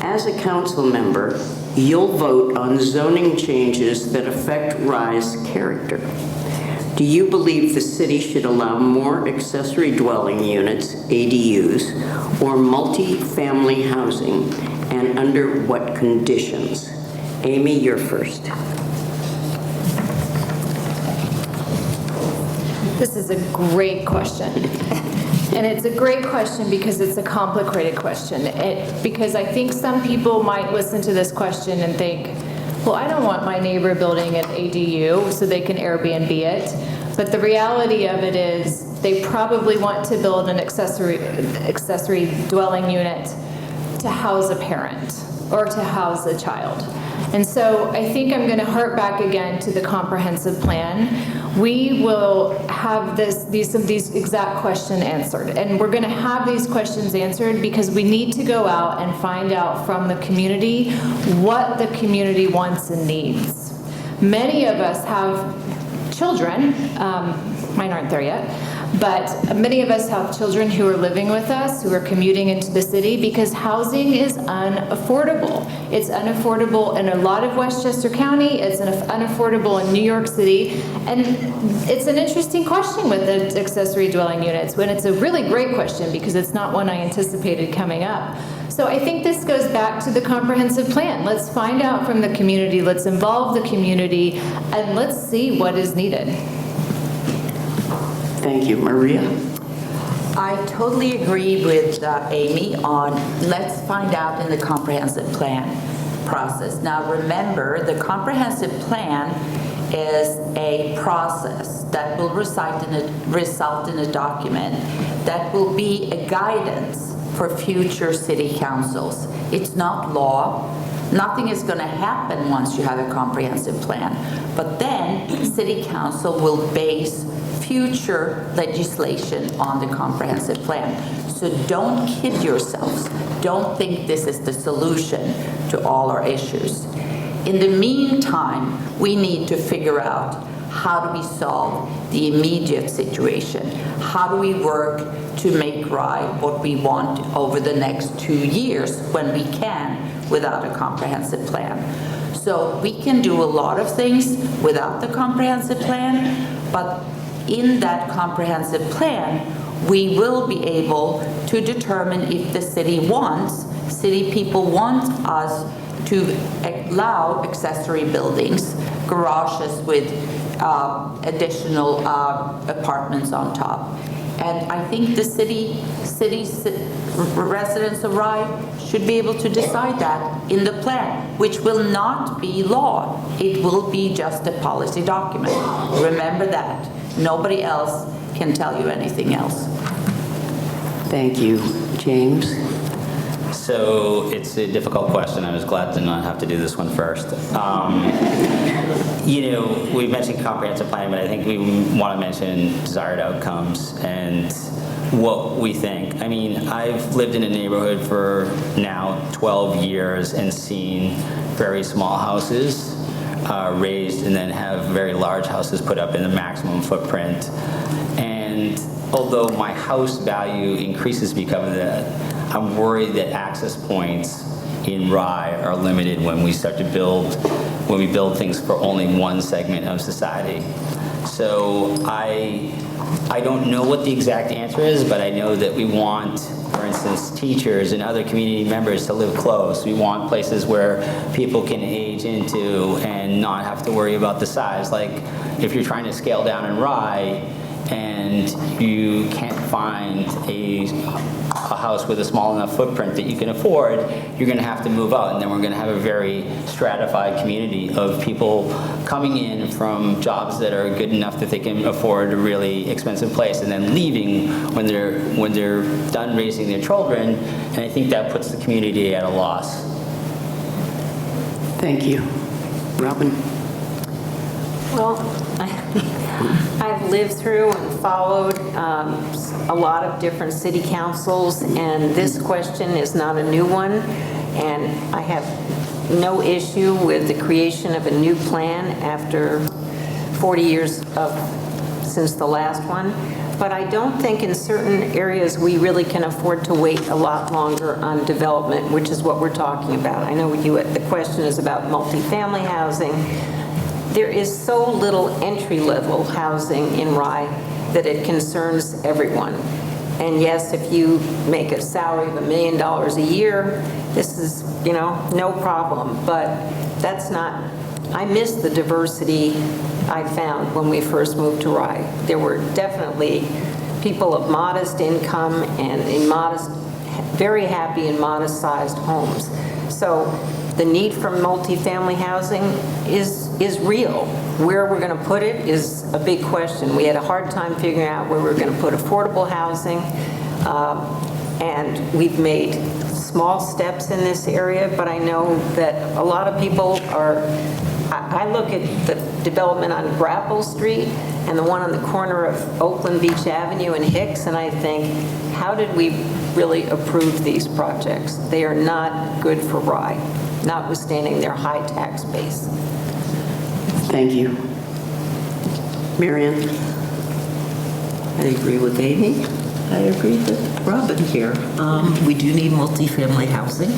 As a council member, you'll vote on zoning changes that affect Rye's character. Do you believe the city should allow more accessory dwelling units, ADUs, or multi-family housing, and under what conditions? Amy, you're first. This is a great question. And it's a great question because it's a complicated question. Because I think some people might listen to this question and think, well, I don't want my neighbor building an ADU so they can Airbnb it. But the reality of it is they probably want to build an accessory dwelling unit to house a parent or to house a child. And so I think I'm going to harp back again to the comprehensive plan. We will have these exact questions answered. And we're going to have these questions answered because we need to go out and find out from the community what the community wants and needs. Many of us have children, mine aren't there yet, but many of us have children who are living with us, who are commuting into the city because housing is unaffordable. It's unaffordable in a lot of Westchester County, it's unaffordable in New York City, and it's an interesting question with the accessory dwelling units, when it's a really great question because it's not one I anticipated coming up. So I think this goes back to the comprehensive plan. Let's find out from the community, let's involve the community, and let's see what is needed. Thank you. Maria? I totally agree with Amy on let's find out in the comprehensive plan process. Now remember, the comprehensive plan is a process that will result in a document that will be a guidance for future city councils. It's not law. Nothing is going to happen once you have a comprehensive plan. But then city council will base future legislation on the comprehensive plan. So don't kid yourselves. Don't think this is the solution to all our issues. In the meantime, we need to figure out how do we solve the immediate situation? How do we work to make right what we want over the next 2 years when we can without a comprehensive plan? So we can do a lot of things without the comprehensive plan, but in that comprehensive plan, we will be able to determine if the city people want us to allow accessory buildings, garages with additional apartments on top. And I think the city's residents of Rye should be able to decide that in the plan, which will not be law. It will be just a policy document. Remember that. Nobody else can tell you anything else. Thank you. James? So it's a difficult question. I was glad to not have to do this one first. We mentioned comprehensive planning, but I think we want to mention desired outcomes and what we think. I mean, I've lived in a neighborhood for now 12 years and seen very small houses raised and then have very large houses put up in the maximum footprint. And although my house value increases because of that, I'm worried that access points in Rye are limited when we start to build, when we build things for only one segment of society. So I don't know what the exact answer is, but I know that we want, for instance, teachers and other community members to live close. We want places where people can age into and not have to worry about the size. Like if you're trying to scale down in Rye and you can't find a house with a small enough footprint that you can afford, you're going to have to move out, and then we're going to have a very stratified community of people coming in from jobs that are good enough that they can afford a really expensive place, and then leaving when they're done raising their children, and I think that puts the community at a loss. Thank you. Robin? Well, I've lived through and followed a lot of different city councils, and this question is not a new one, and I have no issue with the creation of a new plan after 40 years of since the last one, but I don't think in certain areas we really can afford to wait a lot longer on development, which is what we're talking about. I know the question is about multifamily housing. There is so little entry-level housing in Rye that it concerns everyone. And yes, if you make a salary of $1 million a year, this is, no problem. But that's not, I miss the diversity I found when we first moved to Rye. There were definitely people of modest income and very happy in modest-sized homes. So the need for multifamily housing is real. Where we're going to put it is a big question. We had a hard time figuring out where we're going to put affordable housing, and we've made small steps in this area, but I know that a lot of people are, I look at the development on Grapple Street and the one on the corner of Oakland Beach Avenue and Hicks, and I think, how did we really approve these projects? They are not good for Rye, notwithstanding their high tax base. Thank you. Marion? I agree with Amy. I agree with Robin here. We do need multifamily housing.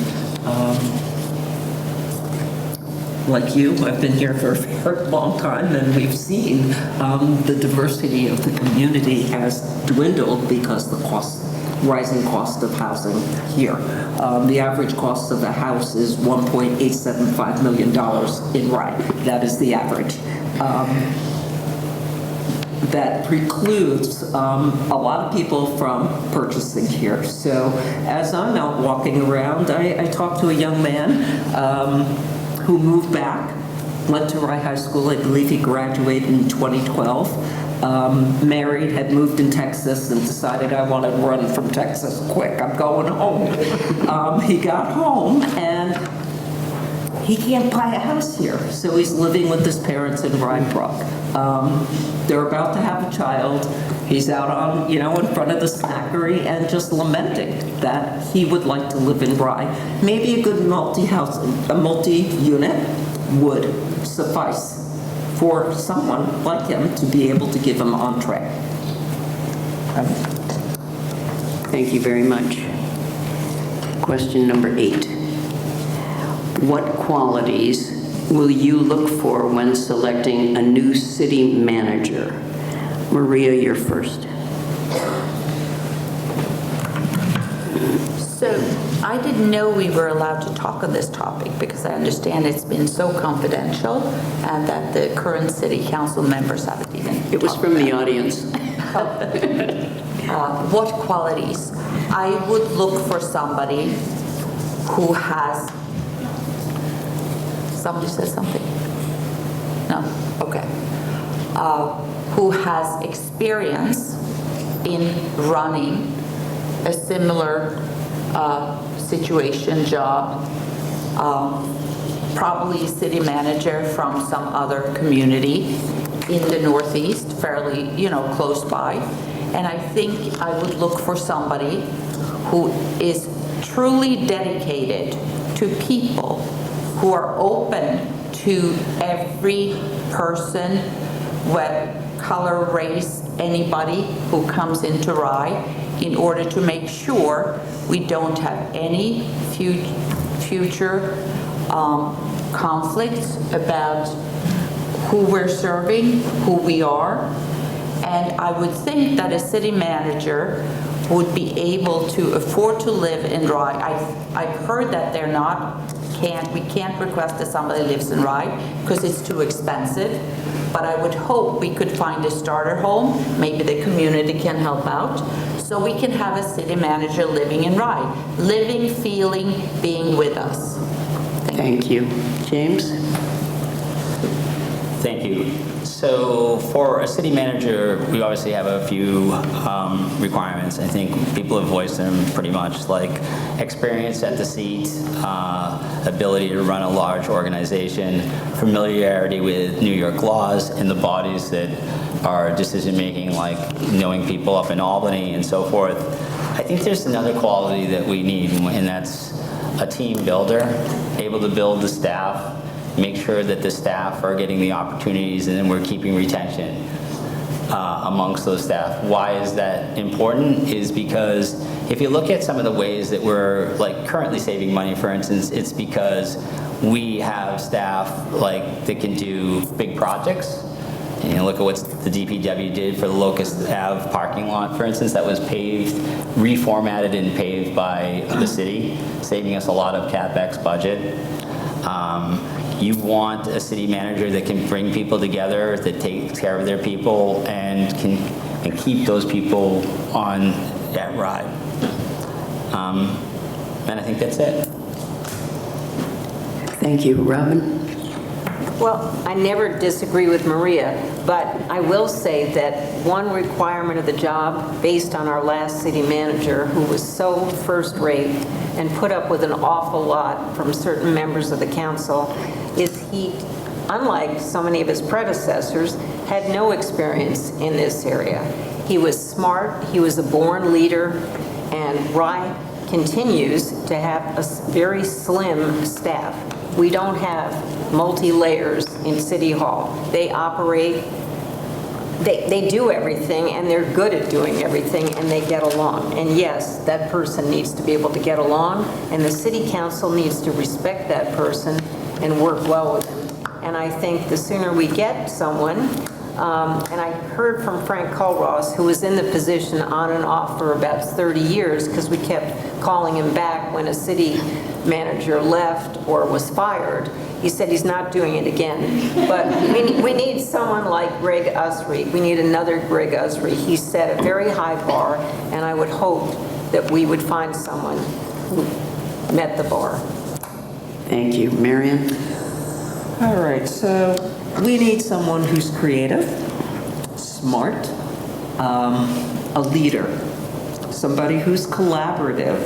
Like you, I've been here for a very long time, and we've seen the diversity of the community has dwindled because the rising cost of housing here. The average cost of a house is $1.875 million in Rye. That is the average. That precludes a lot of people from purchasing here. So as I'm out walking around, I talked to a young man who moved back, went to Rye High School. I believe he graduated in 2012. Married, had moved in Texas, and decided I want to run from Texas quick. I'm going home. He got home, and he can't buy a house here, so he's living with his parents in Rye Brook. They're about to have a child. He's out on, in front of the snackery and just lamenting that he would like to live in Rye. Maybe a good multi-unit would suffice for someone like him to be able to give him entree. Thank you very much. Question number 8. What qualities will you look for when selecting a new city manager? Maria, you're first. So I didn't know we were allowed to talk on this topic because I understand it's been so confidential and that the current city council members haven't even It was talked from the about audience. What qualities? I would look for somebody who has, somebody said something? No? Okay. Who has experience in running a similar situation, job, probably a city manager from some other community in the Northeast, fairly, close by. And I think I would look for somebody who is truly dedicated to people, who are open to every person, what color, race, anybody who comes into Rye, in order to make sure we don't have any future conflicts about who we're serving, who we are. And I would think that a city manager would be able to afford to live in Rye. I've heard that we can't request that somebody lives in Rye because it's too expensive. But I would hope we could find a starter home. Maybe the community can help out. So we can have a city manager living in Rye. Living, feeling, being with us. Thank you. James? Thank you. So for a city manager, we obviously have a few requirements. I think people have voiced them pretty much, like experience at the seat, ability to run a large organization, familiarity with New York laws and the bodies that are decision-making, like knowing people up in Albany and so forth. I think there's another quality that we need, and that's a team builder, able to build the staff, make sure that the staff are getting the opportunities, and then we're keeping retention. amongst those staff. Why is that important? Is because if you look at some of the ways that we're like currently saving money, for instance, it's because we have staff like that can do big projects. And you look at what the DPW did for the Locust Ave parking lot, for instance, that was paved, reformatted and paved by the city, saving us a lot of CapEx budget. You want a city manager that can bring people together, that takes care of their people, and can keep those people on that ride. And I think that's it. Thank you. Robin? Well, I never disagree with Maria, but I will say that one requirement of the job, based on our last city manager, who was so first-rate and put up with an awful lot from certain members of the council, is he, unlike so many of his predecessors, had no experience in this area. He was smart, he was a born leader, and Rye continues to have a very slim staff. We don't have multi-layers in City Hall. They operate, they do everything, and they're good at doing everything, and they get along. And yes, that person needs to be able to get along, and the city council needs to respect that person and work well with them. And I think the sooner we get someone, and I heard from Frank Culross, who was in the position on and off for about 30 years, because we kept calling him back when a city manager left or was fired. He said he's not doing it again. But we need someone like Greg Usry. We need another Greg Usry. He set a very high bar, and I would hope that we would find someone who met the bar. Thank you. Marion? All right, so we need someone who's creative, smart, a leader, somebody who's collaborative,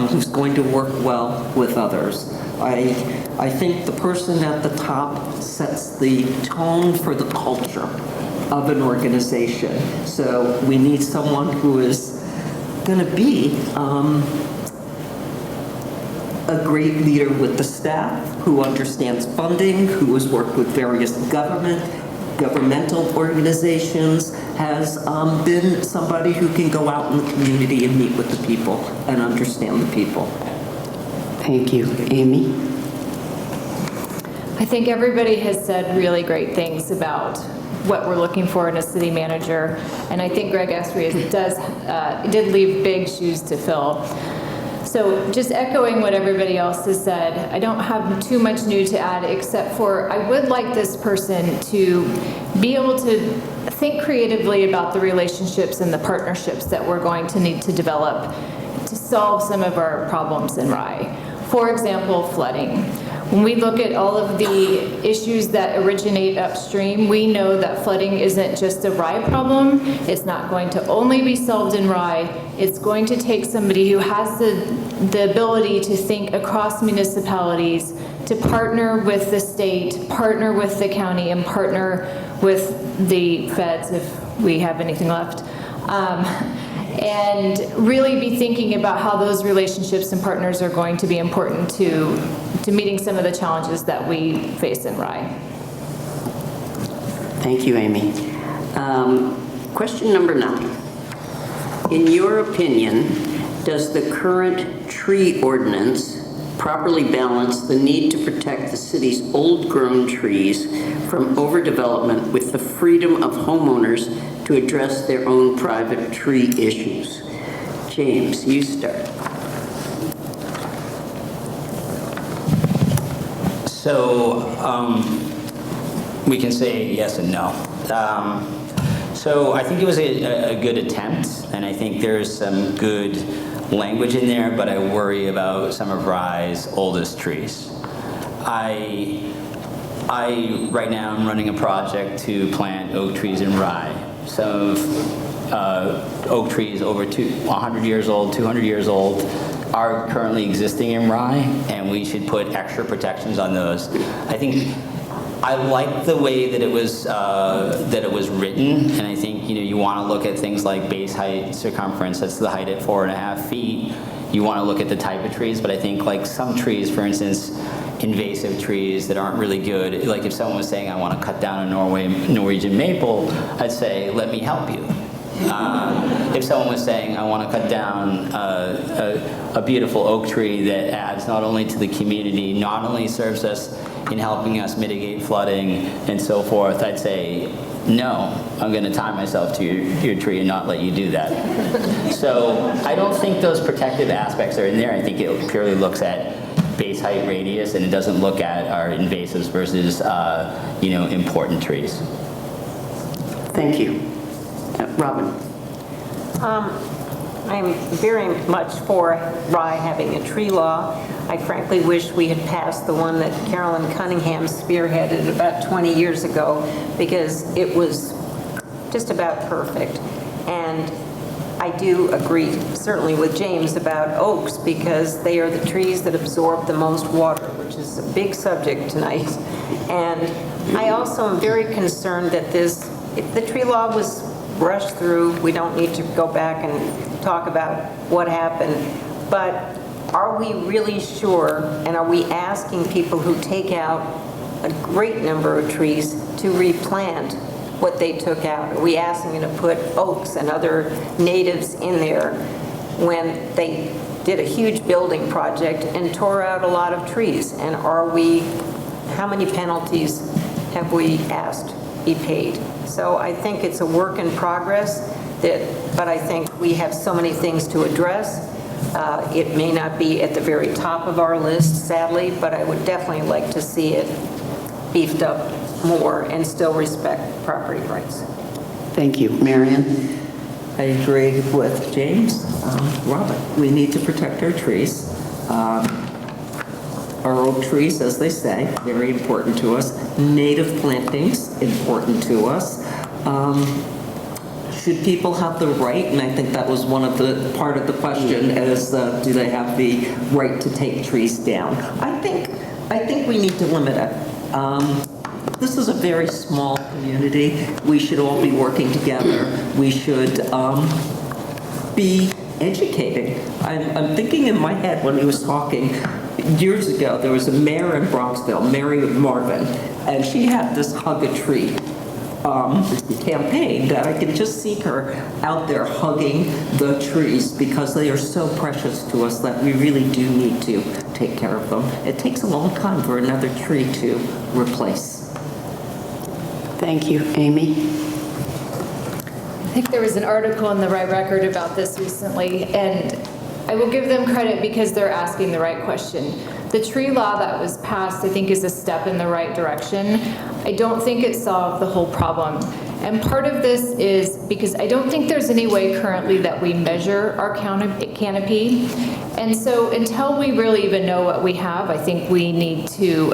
who's going to work well with others. I think the person at the top sets the tone for the culture of an organization. So we need someone who is going to be a great leader with the staff, who understands funding, who has worked with various governmental organizations, has been somebody who can go out in the community and meet with the people and understand the people. Thank you. Amy? I think everybody has said really great things about what we're looking for in a city manager, and I think Greg Esri did leave big shoes to fill. So just echoing what everybody else has said, I don't have too much new to add, except for I would like this person to be able to think creatively about the relationships and the partnerships that we're going to need to develop to solve some of our problems in Rye. For example, flooding. When we look at all of the issues that originate upstream, we know that flooding isn't just a Rye problem. It's not going to only be solved in Rye. It's going to take somebody who has the ability to think across municipalities, to partner with the state, partner with the county, and partner with the feds if we have anything left. And really be thinking about how those relationships and partners are going to be important to meeting some of the challenges that we face in Rye. Thank you, Amy. Question number 9. In your opinion, does the current tree ordinance properly balance the need to protect the city's old-grown trees from overdevelopment with the freedom of homeowners to address their own private tree issues? James, you start. So we can say yes and no. So I think it was a good attempt, and I think there's some good language in there, but I worry about some of Rye's oldest trees. I right now am running a project to plant oak trees in Rye. Some oak trees over 100 years old, 200 years old, are currently existing in Rye, and we should put extra protections on those. I think I like the way that it was written, and I think you want to look at things like base height, circumference. That's the height at 4.5 feet. You want to look at the type of trees, but I think like some trees, for instance, invasive trees that aren't really good. Like if someone was saying, I want to cut down a Norwegian maple, I'd say, let me help you. If someone was saying, I want to cut down a beautiful oak tree that adds not only to the community, not only serves us in helping us mitigate flooding and so forth, I'd say, no, I'm going to tie myself to your tree and not let you do that. So I don't think those protective aspects are in there. I think it purely looks at base height radius, and it doesn't look at our invasives versus, important trees. Thank you. Robin? I'm very much for Rye having a tree law. I frankly wish we had passed the one that Carolyn Cunningham spearheaded about 20 years ago, because it was just about perfect. And I do agree certainly with James about oaks, because they are the trees that absorb the most water, which is a big subject tonight. And I also am very concerned that if the tree law was rushed through, we don't need to go back and talk about what happened, but are we really sure, and are we asking people who take out a great number of trees to replant what they took out? Are we asking them to put oaks and other natives in there when they did a huge building project and tore out a lot of trees? And how many penalties have we asked be paid? So I think it's a work in progress, but I think we have so many things to address. It may not be at the very top of our list, sadly, but I would definitely like to see it beefed up more and still respect property rights. Thank you. Marion? I agree with James. Robert, we need to protect our trees. Our oak trees, as they say, very important to us. Native plantings, important to us. Should people have the right, and I think that was part of the question, is do they have the right to take trees down? I think we need to limit it. This is a very small community. We should all be working together. We should be educating. I'm thinking in my head when he was talking, years ago, there was a mayor in Bronxville, Mary Marvin, and she had this Hug a Tree campaign that I can just see her out there hugging the trees, because they are so precious to us that we really do need to take care of them. It takes a long time for another tree to replace. Thank you. Amy? I think there was an article in the Right Record about this recently, and I will give them credit because they're asking the right question. The tree law that was passed, I think, is a step in the right direction. I don't think it solved the whole problem. And part of this is because I don't think there's any way currently that we measure our canopy. And so until we really even know what we have, I think we need to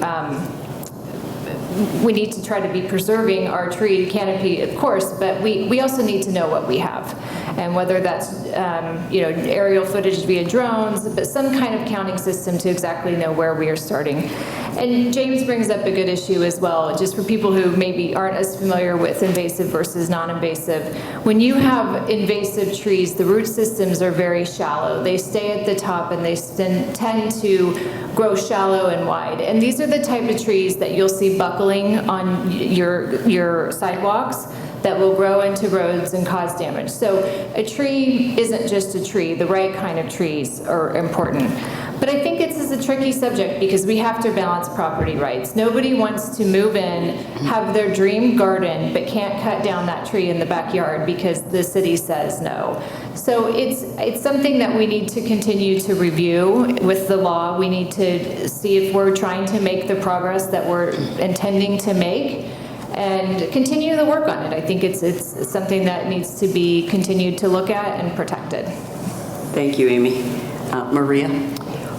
try to be preserving our tree canopy, of course, but we also need to know what we have. And whether that's aerial footage via drones, but some kind of counting system to exactly know where we are starting. And James brings up a good issue as well, just for people who maybe aren't as familiar with invasive versus non-invasive. When you have invasive trees, the root systems are very shallow. They stay at the top and they tend to grow shallow and wide. And these are the type of trees that you'll see buckling on your sidewalks that will grow into roads and cause damage. So a tree isn't just a tree. The right kind of trees are important. But I think this is a tricky subject because we have to balance property rights. Nobody wants to move in, have their dream garden, but can't cut down that tree in the backyard because the city says no. So it's something that we need to continue to review with the law. We need to see if we're trying to make the progress that we're intending to make, and continue the work on it. I think it's something that needs to be continued to look at and protected. Thank you, Amy. Maria?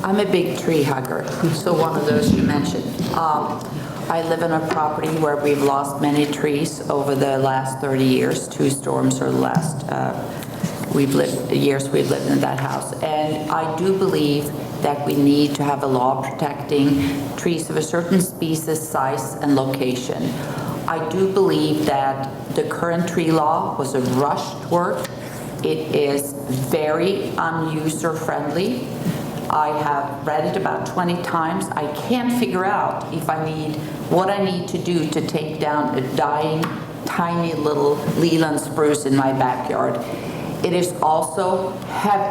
I'm a big tree hugger, so one of those you mentioned. I live in a property where we've lost many trees over the last 30 years, 2 storms or less. We've lived in that house. And I do believe that we need to have a law protecting trees of a certain species, size, and location. I do believe that the current tree law was a rushed work. It is very unuser-friendly. I have read it about 20 times. I can't figure out what I need to do to take down a dying, tiny little Leland spruce in my backyard. It is also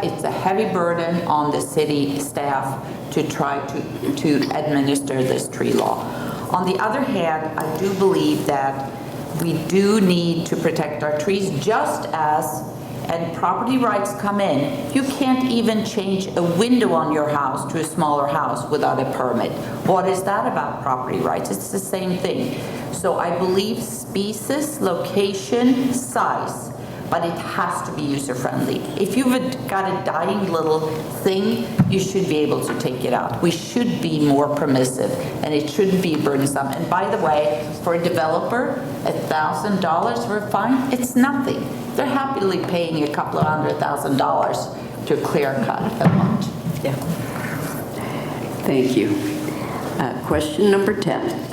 it's a heavy burden on the city staff to try to administer this tree law. On the other hand, I do believe that we do need to protect our trees just as, and property rights come in. You can't even change a window on your house to a smaller house without a permit. What is that about property rights? It's the same thing. So I believe species, location, size, but it has to be user-friendly. If you've got a dying little thing, you should be able to take it out. We should be more permissive, and it shouldn't be burdensome. And by the way, for a developer, $1,000 for a fine, it's nothing. They're happily paying a couple of $100,000 to clear cut a lot. Yeah. Thank you. Question number 10.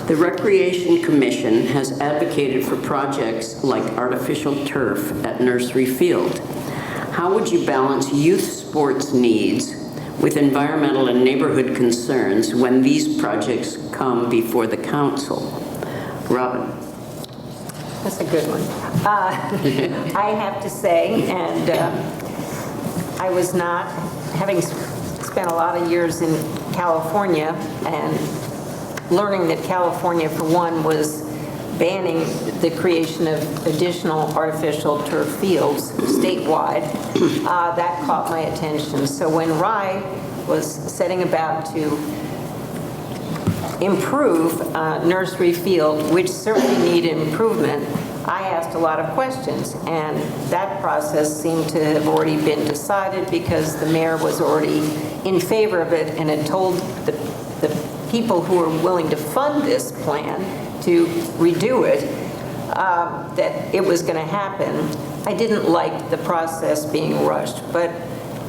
The Recreation Commission has advocated for projects like artificial turf at Nursery Field. How would you balance youth sports needs with environmental and neighborhood concerns when these projects come before the council? Robin. That's a good one. I have to say, and I was not, having spent a lot of years in California and learning that California, for one, was banning the creation of additional artificial turf fields statewide, that caught my attention. So when Rye was setting about to improve Nursery Field, which certainly needed improvement, I asked a lot of questions, and that process seemed to have already been decided because the mayor was already in favor of it and had told the people who are willing to fund this plan to redo it, that it was going to happen. I didn't like the process being rushed, but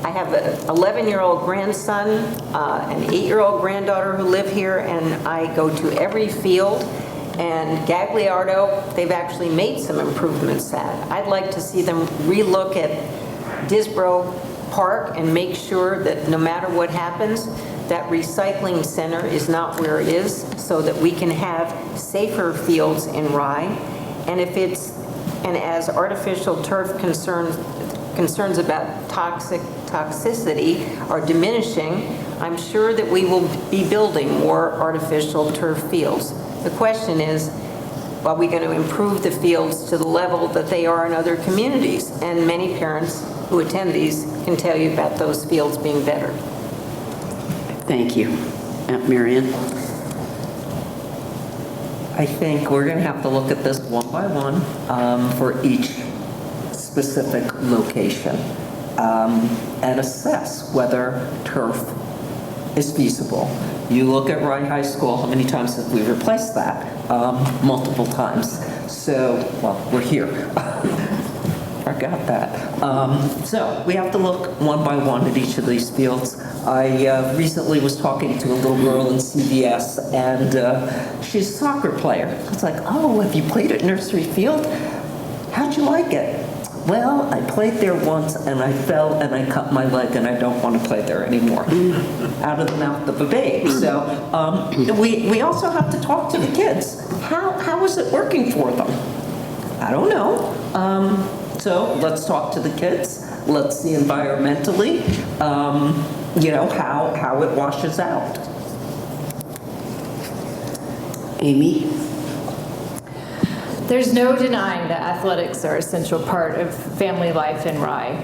I have an 11-year-old grandson, an 8-year-old granddaughter who live here, and I go to every field, and Gagliardo, they've actually made some improvements at. I'd like to see them relook at Disbro Park and make sure that no matter what happens, that recycling center is not where it is, so that we can have safer fields in Rye. And as artificial turf concerns about toxicity are diminishing, I'm sure that we will be building more artificial turf fields. The question is, are we going to improve the fields to the level that they are in other communities? And many parents who attend these can tell you about those fields being better. Thank you. Marion? I think we're going to have to look at this one by one for each specific location and assess whether turf is feasible. You look at Rye High School, how many times have we replaced that? Multiple times. So, well, we're here. Forgot that. So we have to look one by one at each of these fields. I recently was talking to a little girl in CVS, and she's a soccer player. It's like, oh, have you played at Nursery Field? How'd you like it? Well, I played there once, and I fell, and I cut my leg, and I don't want to play there anymore. Out of the mouth of a babe. So we also have to talk to the kids. How is it working for them? I don't know. So let's talk to the kids. Let's see environmentally, how it washes out. Amy? There's no denying that athletics are a central part of family life in Rye.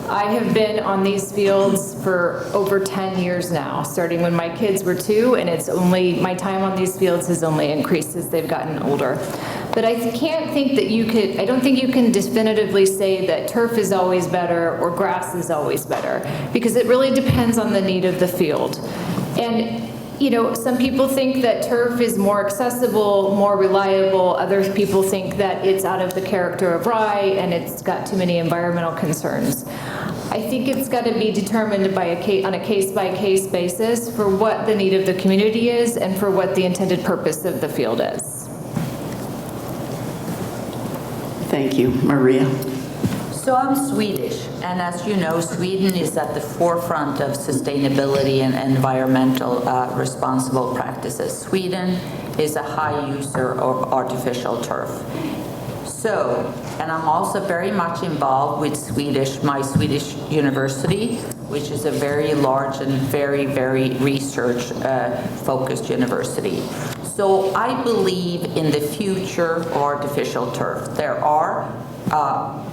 I have been on these fields for over 10 years now, starting when my kids were 2, and my time on these fields has only increased as they've gotten older. But I don't think you can definitively say that turf is always better or grass is always better, because it really depends on the need of the field. And some people think that turf is more accessible, more reliable. Other people think that it's out of the character of Rye and it's got too many environmental concerns. I think it's got to be determined on a case-by-case basis for what the need of the community is and for what the intended purpose of the field is. Thank you. Maria? So I'm Swedish, and as you know, Sweden is at the forefront of sustainability and environmental responsible practices. Sweden is a high user of artificial turf. So, and I'm also very much involved with my Swedish university, which is a very large and very, very research-focused university. So I believe in the future of artificial turf. There are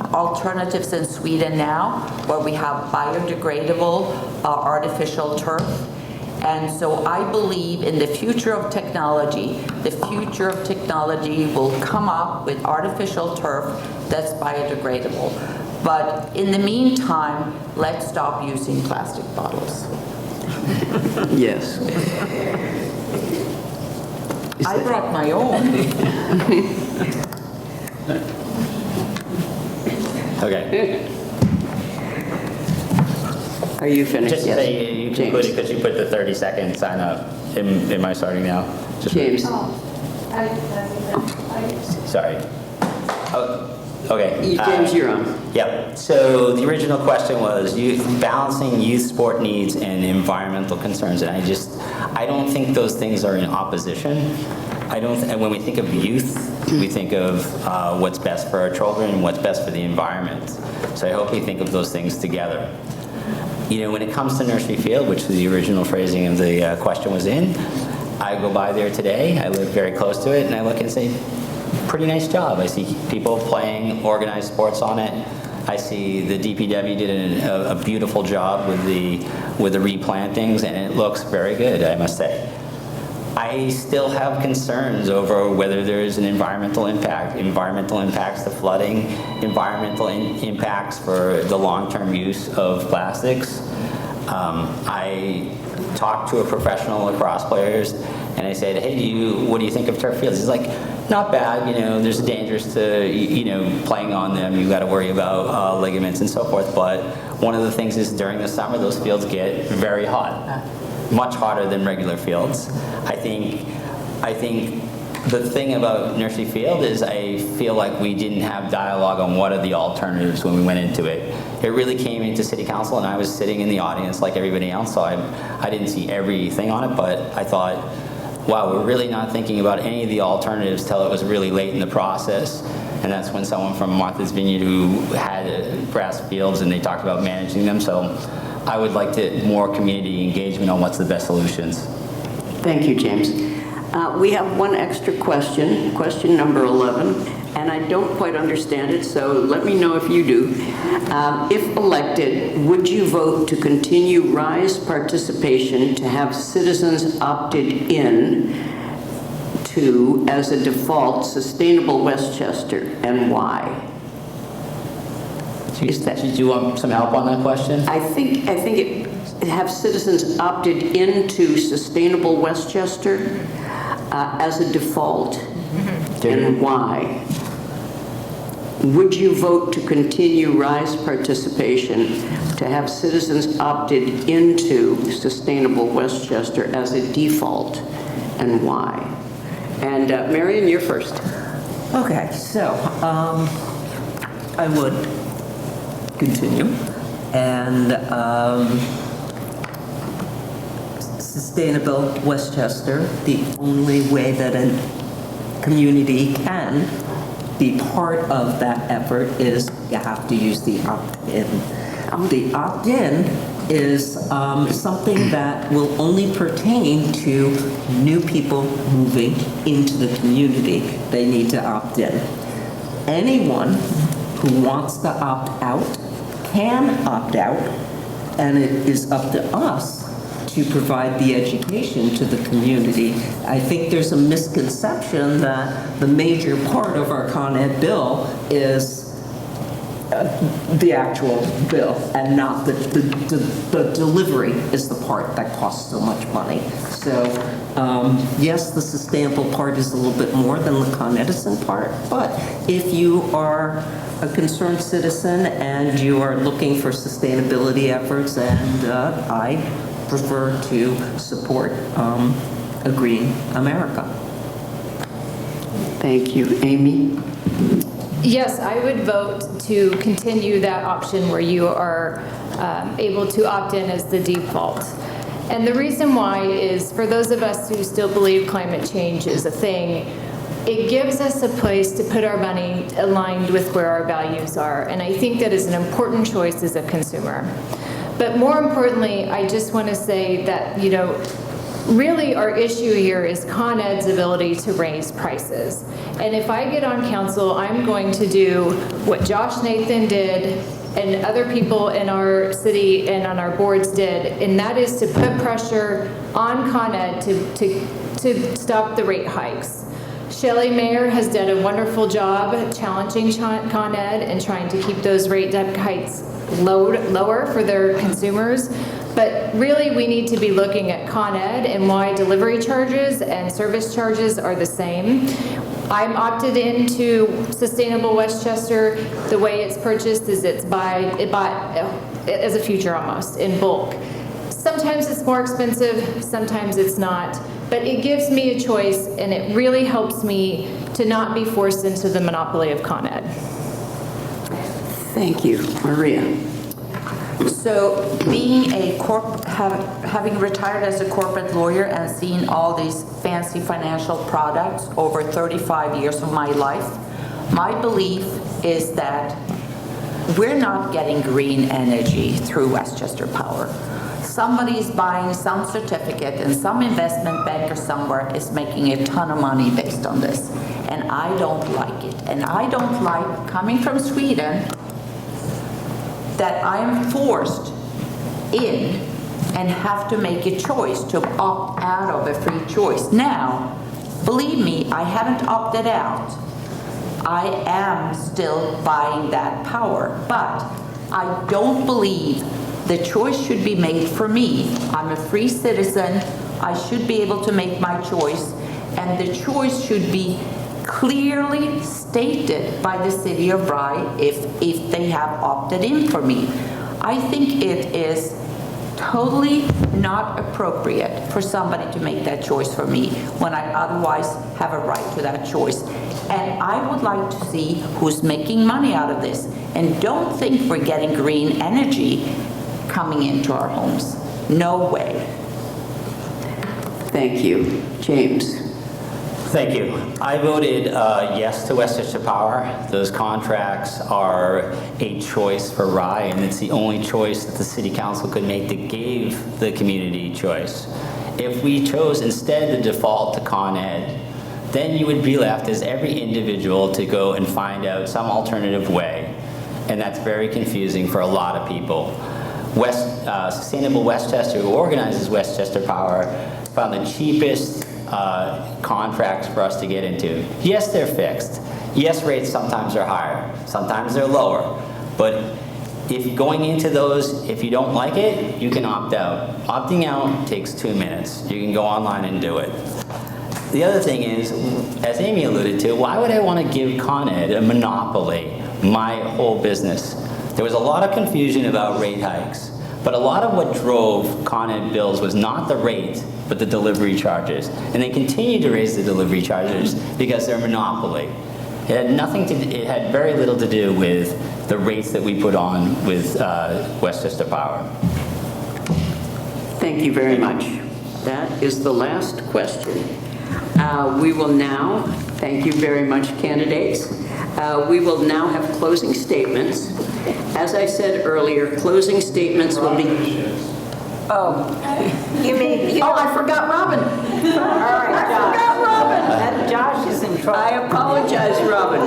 alternatives in Sweden now where we have biodegradable artificial turf. And so I believe in the future of technology. The future of technology will come up with artificial turf that's biodegradable. But in the meantime, let's stop using plastic bottles. Yes. I brought my own. Okay. Are you finished? Just to Yes. say, you concluded because you put the 30-second sign up. Am I starting now? James? Sorry. Oh, okay. James, you're on. Yep. So the original question was balancing youth sport needs and environmental concerns, and I don't think those things are in opposition. And when we think of youth, we think of what's best for our children and what's best for the environment. So I hope we think of those things together. You know, when it comes to Nursery Field, which the original phrasing of the question was in, I go by there today, I live very close to it, and I look and say, pretty nice job. I see people playing organized sports on it. I see the DPW did a beautiful job with the replantings, and it looks very good, I must say. I still have concerns over whether there is an environmental impacts to flooding, environmental impacts for the long-term use of plastics. I talked to a professional lacrosse players, and I said, hey, what do you think of turf fields? He's like, not bad, you know, there's dangerous to, you know, playing on them. You got to worry about ligaments and so forth. But one of the things is during the summer, those fields get very hot. Much hotter than regular fields. I think the thing about Nursery Field is I feel like we didn't have dialogue on what are the alternatives when we went into it. It really came into City Council, and I was sitting in the audience like everybody else, so I didn't see everything on it, but I thought, wow, we're really not thinking about any of the alternatives till it was really late in the process. And that's when someone from Martha's Vineyard who had grass fields, and they talked about managing them. So I would like more community engagement on what's the best solutions. Thank you, James. We have one extra question, question number 11, and I don't quite understand it, so let me know if you do. If elected, would you vote to continue RISE participation to have citizens opted in to, as a default, Sustainable Westchester, and why? Do you want some help on that question? I think it have citizens opted into Sustainable Westchester as a default, and why? Would you vote to continue RISE participation to have citizens opted into Sustainable Westchester as a default, and why? And Marion, you're first. Okay, so I would continue, and Sustainable Westchester, the only way that a community can be part of that effort is you have to use the opt-in. The opt-in is something that will only pertain to new people moving into the community. They need to opt in. Anyone who wants to opt out can opt out, and it is up to us to provide the education to the community. I think there's a misconception that the major part of our Con Ed bill is the actual bill, and not the delivery is the part that costs so much money. So yes, the sustainable part is a little bit more than the Con Edison part, but if you are a concerned citizen and you are looking for sustainability efforts, and I prefer to support a green America. Thank you. Amy? Yes, I would vote to continue that option where you are able to opt in as the default. And the reason why is, for those of us who still believe climate change is a thing, it gives us a place to put our money aligned with where our values are. And I think that is an important choice as a consumer. But more importantly, I just want to say that, really our issue here is Con Ed's ability to raise prices. And if I get on council, I'm going to do what Josh Nathan did and other people in our city and on our boards did, and that is to put pressure on Con Ed to stop the rate hikes. Shelley Mayer has done a wonderful job challenging Con Ed and trying to keep those rate hikes lower for their consumers. But really, we need to be looking at Con Ed and why delivery charges and service charges are the same. I'm opted into Sustainable Westchester. The way it's purchased is it's as a future almost, in bulk. Sometimes it's more expensive, sometimes it's not, but it gives me a choice and it really helps me to not be forced into the monopoly of Con Ed. Thank you. Maria. So being having retired as a corporate lawyer and seeing all these fancy financial products over 35 years of my life, my belief is that we're not getting green energy through Westchester Power. Somebody's buying some certificate and some investment banker somewhere is making a ton of money based on this. And I don't like it. And I don't like, coming from Sweden, that I am forced in and have to make a choice to opt out of a free choice. Now, believe me, I haven't opted out. I am still buying that power, but I don't believe the choice should be made for me. I'm a free citizen. I should be able to make my choice, and the choice should be clearly stated by the city of Rye if they have opted in for me. I think it is totally not appropriate for somebody to make that choice for me when I otherwise have a right to that choice. And I would like to see who's making money out of this. And don't think we're getting green energy coming into our homes. No way. Thank you. James. Thank you. I voted yes to Westchester Power. Those contracts are a choice for Rye, and it's the only choice that the City Council could make that gave the community choice. If we chose instead to default to Con Ed, then you would be left as every individual to go and find out some alternative way, and that's very confusing for a lot of people. Sustainable Westchester, who organizes Westchester Power, found the cheapest contracts for us to get into. Yes, they're fixed. Yes, rates sometimes are higher, sometimes they're lower. But if going into those, if you don't like it, you can opt out. Opting out takes 2 minutes. You can go online and do it. The other thing is, as Amy alluded to, why would I want to give Con Ed a monopoly, my whole business? There was a lot of confusion about rate hikes, but a lot of what drove Con Ed bills was not the rate, but the delivery charges. And they continue to raise the delivery charges because they're a monopoly. It had very little to do with the rates that we put on with Westchester Power. Thank you very much. That is the last question. We will now, thank you very much, candidates. We will now have closing statements. As I said earlier, closing statements will be... Oh, you mean... Oh, I forgot Robin. All right, Josh. I forgot Robin. That Josh is in trouble. I apologize, Robin.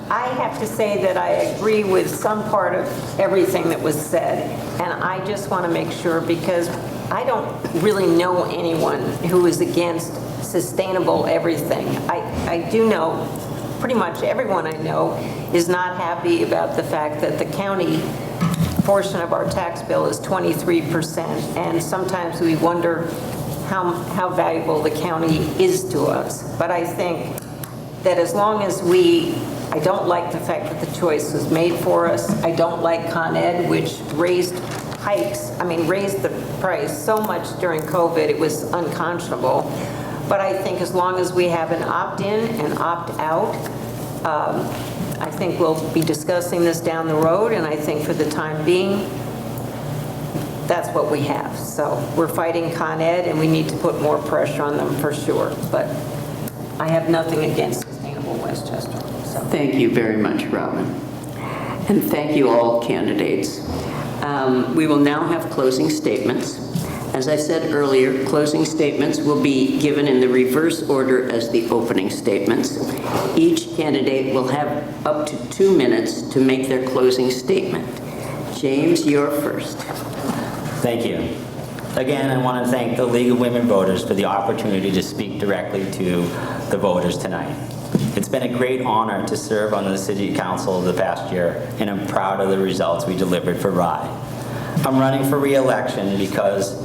I have to say that I agree with some part of everything that was said, and I just want to make sure, because I don't really know anyone who is against sustainable everything. I do know pretty much everyone I know is not happy about the fact that the county portion of our tax bill is 23%, and sometimes we wonder how valuable the county is to us. But I think that as long as I don't like the fact that the choice was made for us. I don't like Con Ed, which raised the price so much during COVID, it was unconscionable. But I think as long as we have an opt-in and opt-out, I think we'll be discussing this down the road, and I think for the time being, that's what we have. So we're fighting Con Ed, and we need to put more pressure on them for sure. But I have nothing against Sustainable Westchester. So. Thank you very much, Robin. And thank you all candidates. We will now have closing statements. As I said earlier, closing statements will be given in the reverse order as the opening statements. Each candidate will have up to 2 minutes to make their closing statement. James, you're first. Thank you. Again, I want to thank the League of Women Voters for the opportunity to speak directly to the voters tonight. It's been a great honor to serve on the City Council the past year, and I'm proud of the results we delivered for Rye. I'm running for re-election because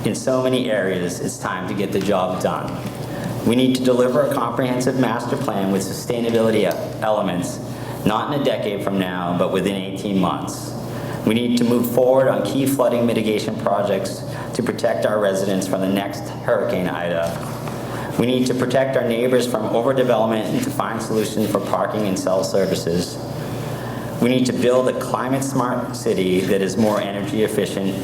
in so many areas, it's time to get the job done. We need to deliver a comprehensive master plan with sustainability elements, not in a decade from now, but within 18 months. We need to move forward on key flooding mitigation projects to protect our residents from the next Hurricane Ida. We need to protect our neighbors from overdevelopment and to find solutions for parking and cell services. We need to build a climate-smart city that is more energy efficient,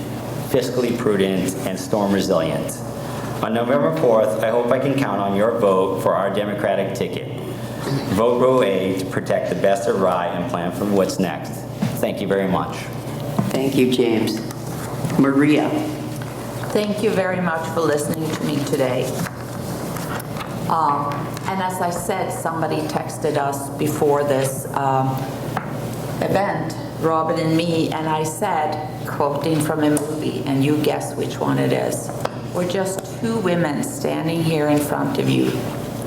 fiscally prudent, and storm resilient. On November 4th, I hope I can count on your vote for our Democratic ticket. Vote Row A to protect the best of Rye and plan for what's next. Thank you very much. Thank you, James. Maria. Thank you very much for listening to me today. And as I said, somebody texted us before this event, Robin and me, and I said, quoting from a movie, and you guess which one it is. We're just two women standing here in front of you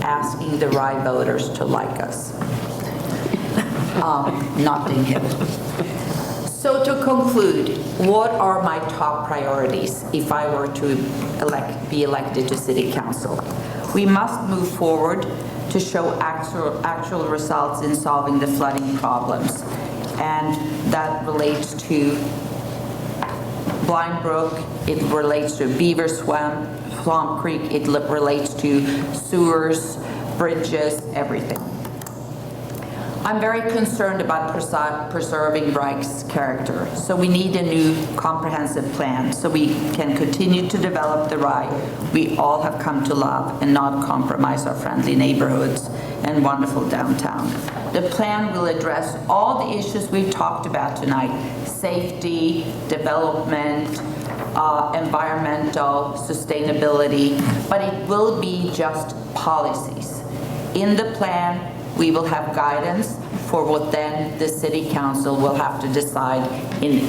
asking the Rye voters to like us. Notting Hill. So to conclude, what are my top priorities if I were to be elected to City Council? We must move forward to show actual results in solving the flooding problems. And that relates to Blind Brook, it relates to Beaver Swamp Creek, it relates to sewers, bridges, everything. I'm very concerned about preserving Rye's character, so we need a new comprehensive plan so we can continue to develop the Rye we all have come to love and not compromise our friendly neighborhoods and wonderful downtown. The plan will address all the issues we've talked about tonight: safety, development, environmental, sustainability, but it will be just policies. In the plan, we will have guidance for what then the City Council will have to decide in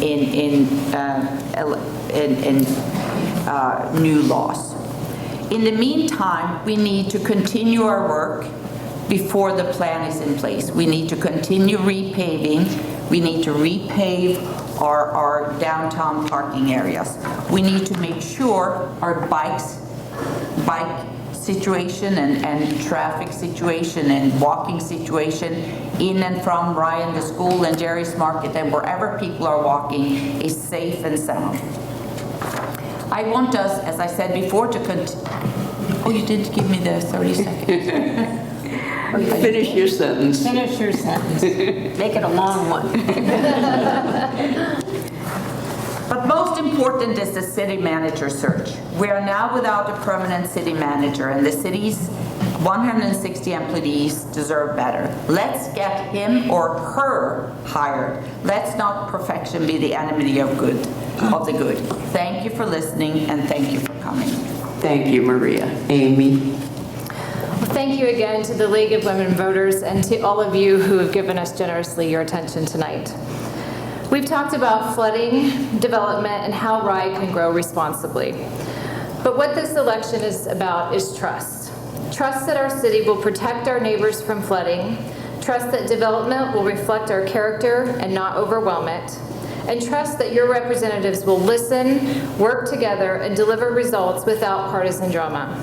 new laws. In the meantime, we need to continue our work before the plan is in place. We need to continue repaving. We need to repave our downtown parking areas. We need to make sure our bike situation and traffic situation and walking situation in and from Ryan to school and Jerry's Market and wherever people are walking is safe and sound. I want us, as I said before, to continue. Oh, you didn't give me the 30 seconds. Finish your sentence. Finish your sentence. Make it a long one. But most important is the city manager search. We are now without a permanent city manager, and the city's 160 employees deserve better. Let's get him or her hired. Let's not perfection be the enemy of the good. Thank you for listening, and thank you for coming. Thank you, Maria. Amy. Thank you again to the League of Women Voters and to all of you who have given us generously your attention tonight. We've talked about flooding, development, and how Rye can grow responsibly. But what this election is about is trust. Trust that our city will protect our neighbors from flooding, trust that development will reflect our character and not overwhelm it, and trust that your representatives will listen, work together, and deliver results without partisan drama.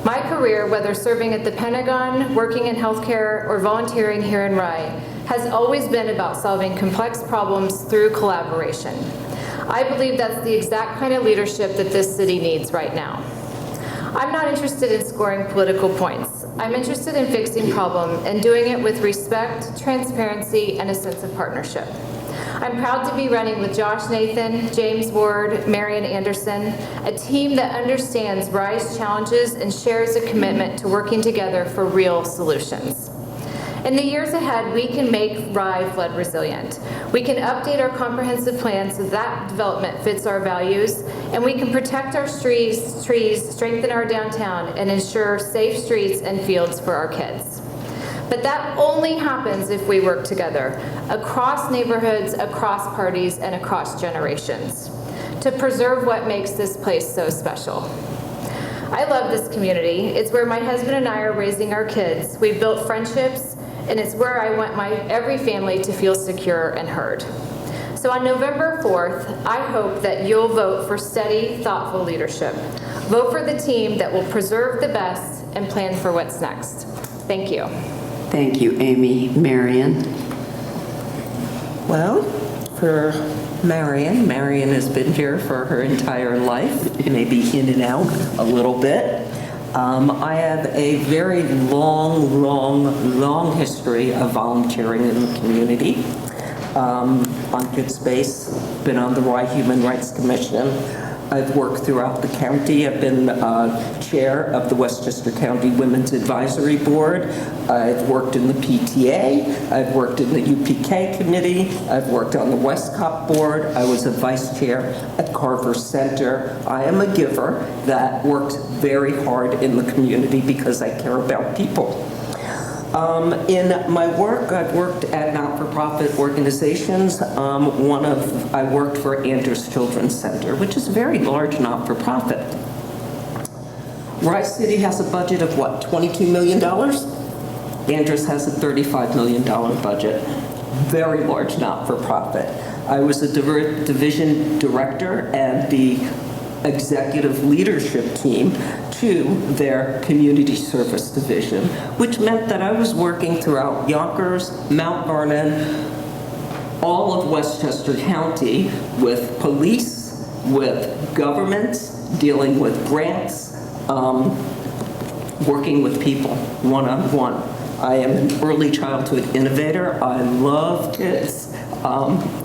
My career, whether serving at the Pentagon, working in healthcare, or volunteering here in Rye, has always been about solving complex problems through collaboration. I believe that's the exact kind of leadership that this city needs right now. I'm not interested in scoring political points. I'm interested in fixing problems and doing it with respect, transparency, and a sense of partnership. I'm proud to be running with Josh Nathan, James Ward, Marian Anderson, a team that understands RISE challenges and shares a commitment to working together for real solutions. In the years ahead, we can make Rye flood resilient. We can update our comprehensive plan so that development fits our values, and we can protect our trees, strengthen our downtown, and ensure safe streets and fields for our kids. But that only happens if we work together, across neighborhoods, across parties, and across generations, to preserve what makes this place so special. I love this community. It's where my husband and I are raising our kids. We've built friendships, and it's where I want every family to feel secure and heard. So on November 4th, I hope that you'll vote for steady, thoughtful leadership. Vote for the team that will preserve the best and plan for what's next. Thank you. Thank you, Amy. Marian? Well, for Marian has been here for her entire life, maybe in and out a little bit. I have a very long history of volunteering in the community. On Good Space, been on the Rye Human Rights Commission. I've worked throughout the county. I've been chair of the Westchester County Women's Advisory Board. I've worked in the PTA. I've worked in the UPK committee. I've worked on the Westcott board. I was a vice chair at Carver Center. I am a giver that works very hard in the community because I care about people. In my work, I've worked at not-for-profit organizations. I worked for Andrews Children's Center, which is a very large not-for-profit. Rice City has a budget of what, $22 million? Andrews has a $35 million budget. Very large not-for-profit. I was a division director and the executive leadership team to their community service division, which meant that I was working throughout Yonkers, Mount Vernon, all of Westchester County with police, with governments, dealing with grants, working with people one-on-one. I am an early childhood innovator. I love kids.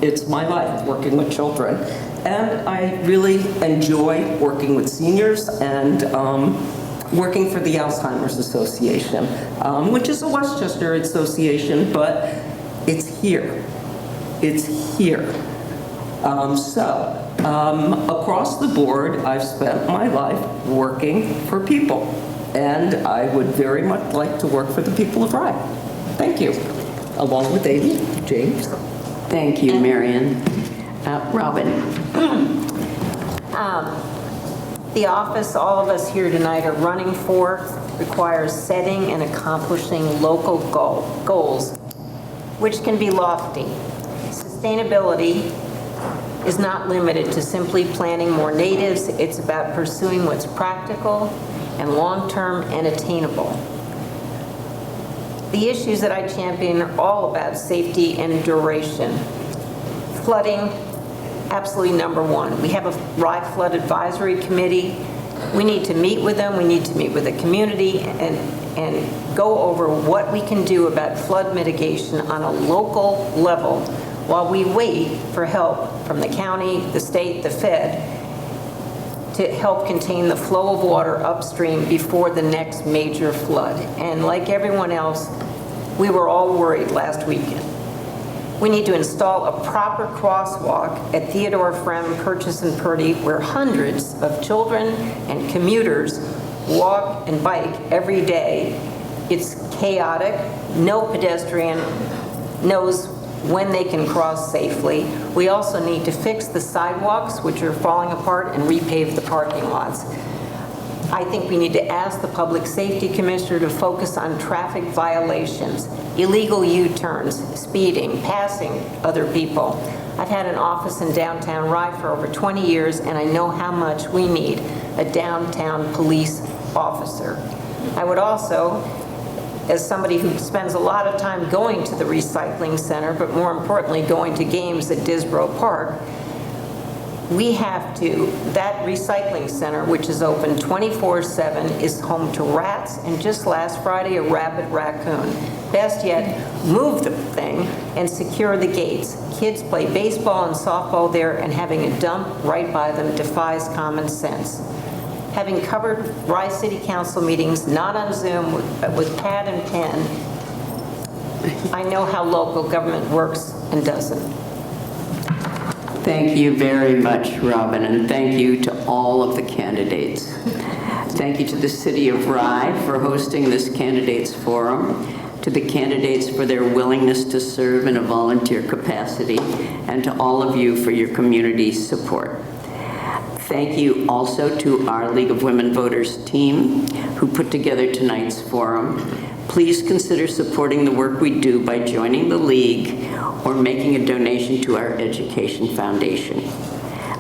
It's my life working with children. And I really enjoy working with seniors and working for the Alzheimer's Association, which is a Westchester association, but it's here. It's here. Across the board, I've spent my life working for people, and I would very much like to work for the people of Rye. Thank you. Along with Amy, James. Thank you, Marian. Robin? The office all of us here tonight are running for requires setting and accomplishing local goals, which can be lofty. Sustainability is not limited to simply planting more natives. It's about pursuing what's practical and long-term and attainable. The issues that I champion are all about safety and duration. Flooding, absolutely number one. We have a Rye Flood Advisory Committee. We need to meet with them. We need to meet with the community and go over what we can do about flood mitigation on a local level while we wait for help from the county, the state, the Fed to help contain the flow of water upstream before the next major flood. And like everyone else, we were all worried last weekend. We need to install a proper crosswalk at Theodore Frem, Purchase and Purdy, where hundreds of children and commuters walk and bike every day. It's chaotic. No pedestrian knows when they can cross safely. We also need to fix the sidewalks, which are falling apart, and repave the parking lots. I think we need to ask the Public Safety Commissioner to focus on traffic violations, illegal U-turns, speeding, passing other people. I've had an office in downtown Rye for over 20 years, and I know how much we need a downtown police officer. I would also, as somebody who spends a lot of time going to the recycling center, but more importantly, going to games at Disbro Park, We have to, that recycling center, which is open 24/7, is home to rats, and just last Friday, a rabid raccoon. Best yet, move the thing and secure the gates. Kids play baseball and softball there, and having a dump right by them defies common sense. Having covered Rye City Council meetings, not on Zoom, but with pad and pen, I know how local government works and doesn't. Thank you very much, Robin, and thank you to all of the candidates. Thank you to the City of Rye for hosting this candidates forum, to the candidates for their willingness to serve in a volunteer capacity, and to all of you for your community support. Thank you also to our League of Women Voters team who put together tonight's forum. Please consider supporting the work we do by joining the League or making a donation to our Education Foundation.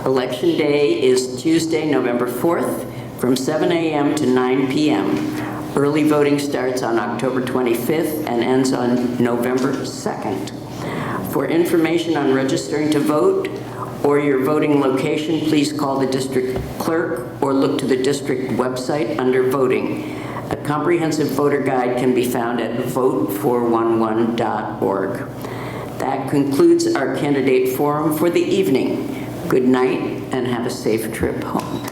Election Day is Tuesday, November 4th from 7 a.m. to 9 p.m. Early voting starts on October 25th and ends on November 2nd. For information on registering to vote or your voting location, please call the district clerk or look to the district website under voting. A comprehensive voter guide can be found at vote411.org. That concludes our candidate forum for the evening. Good night and have a safe trip home.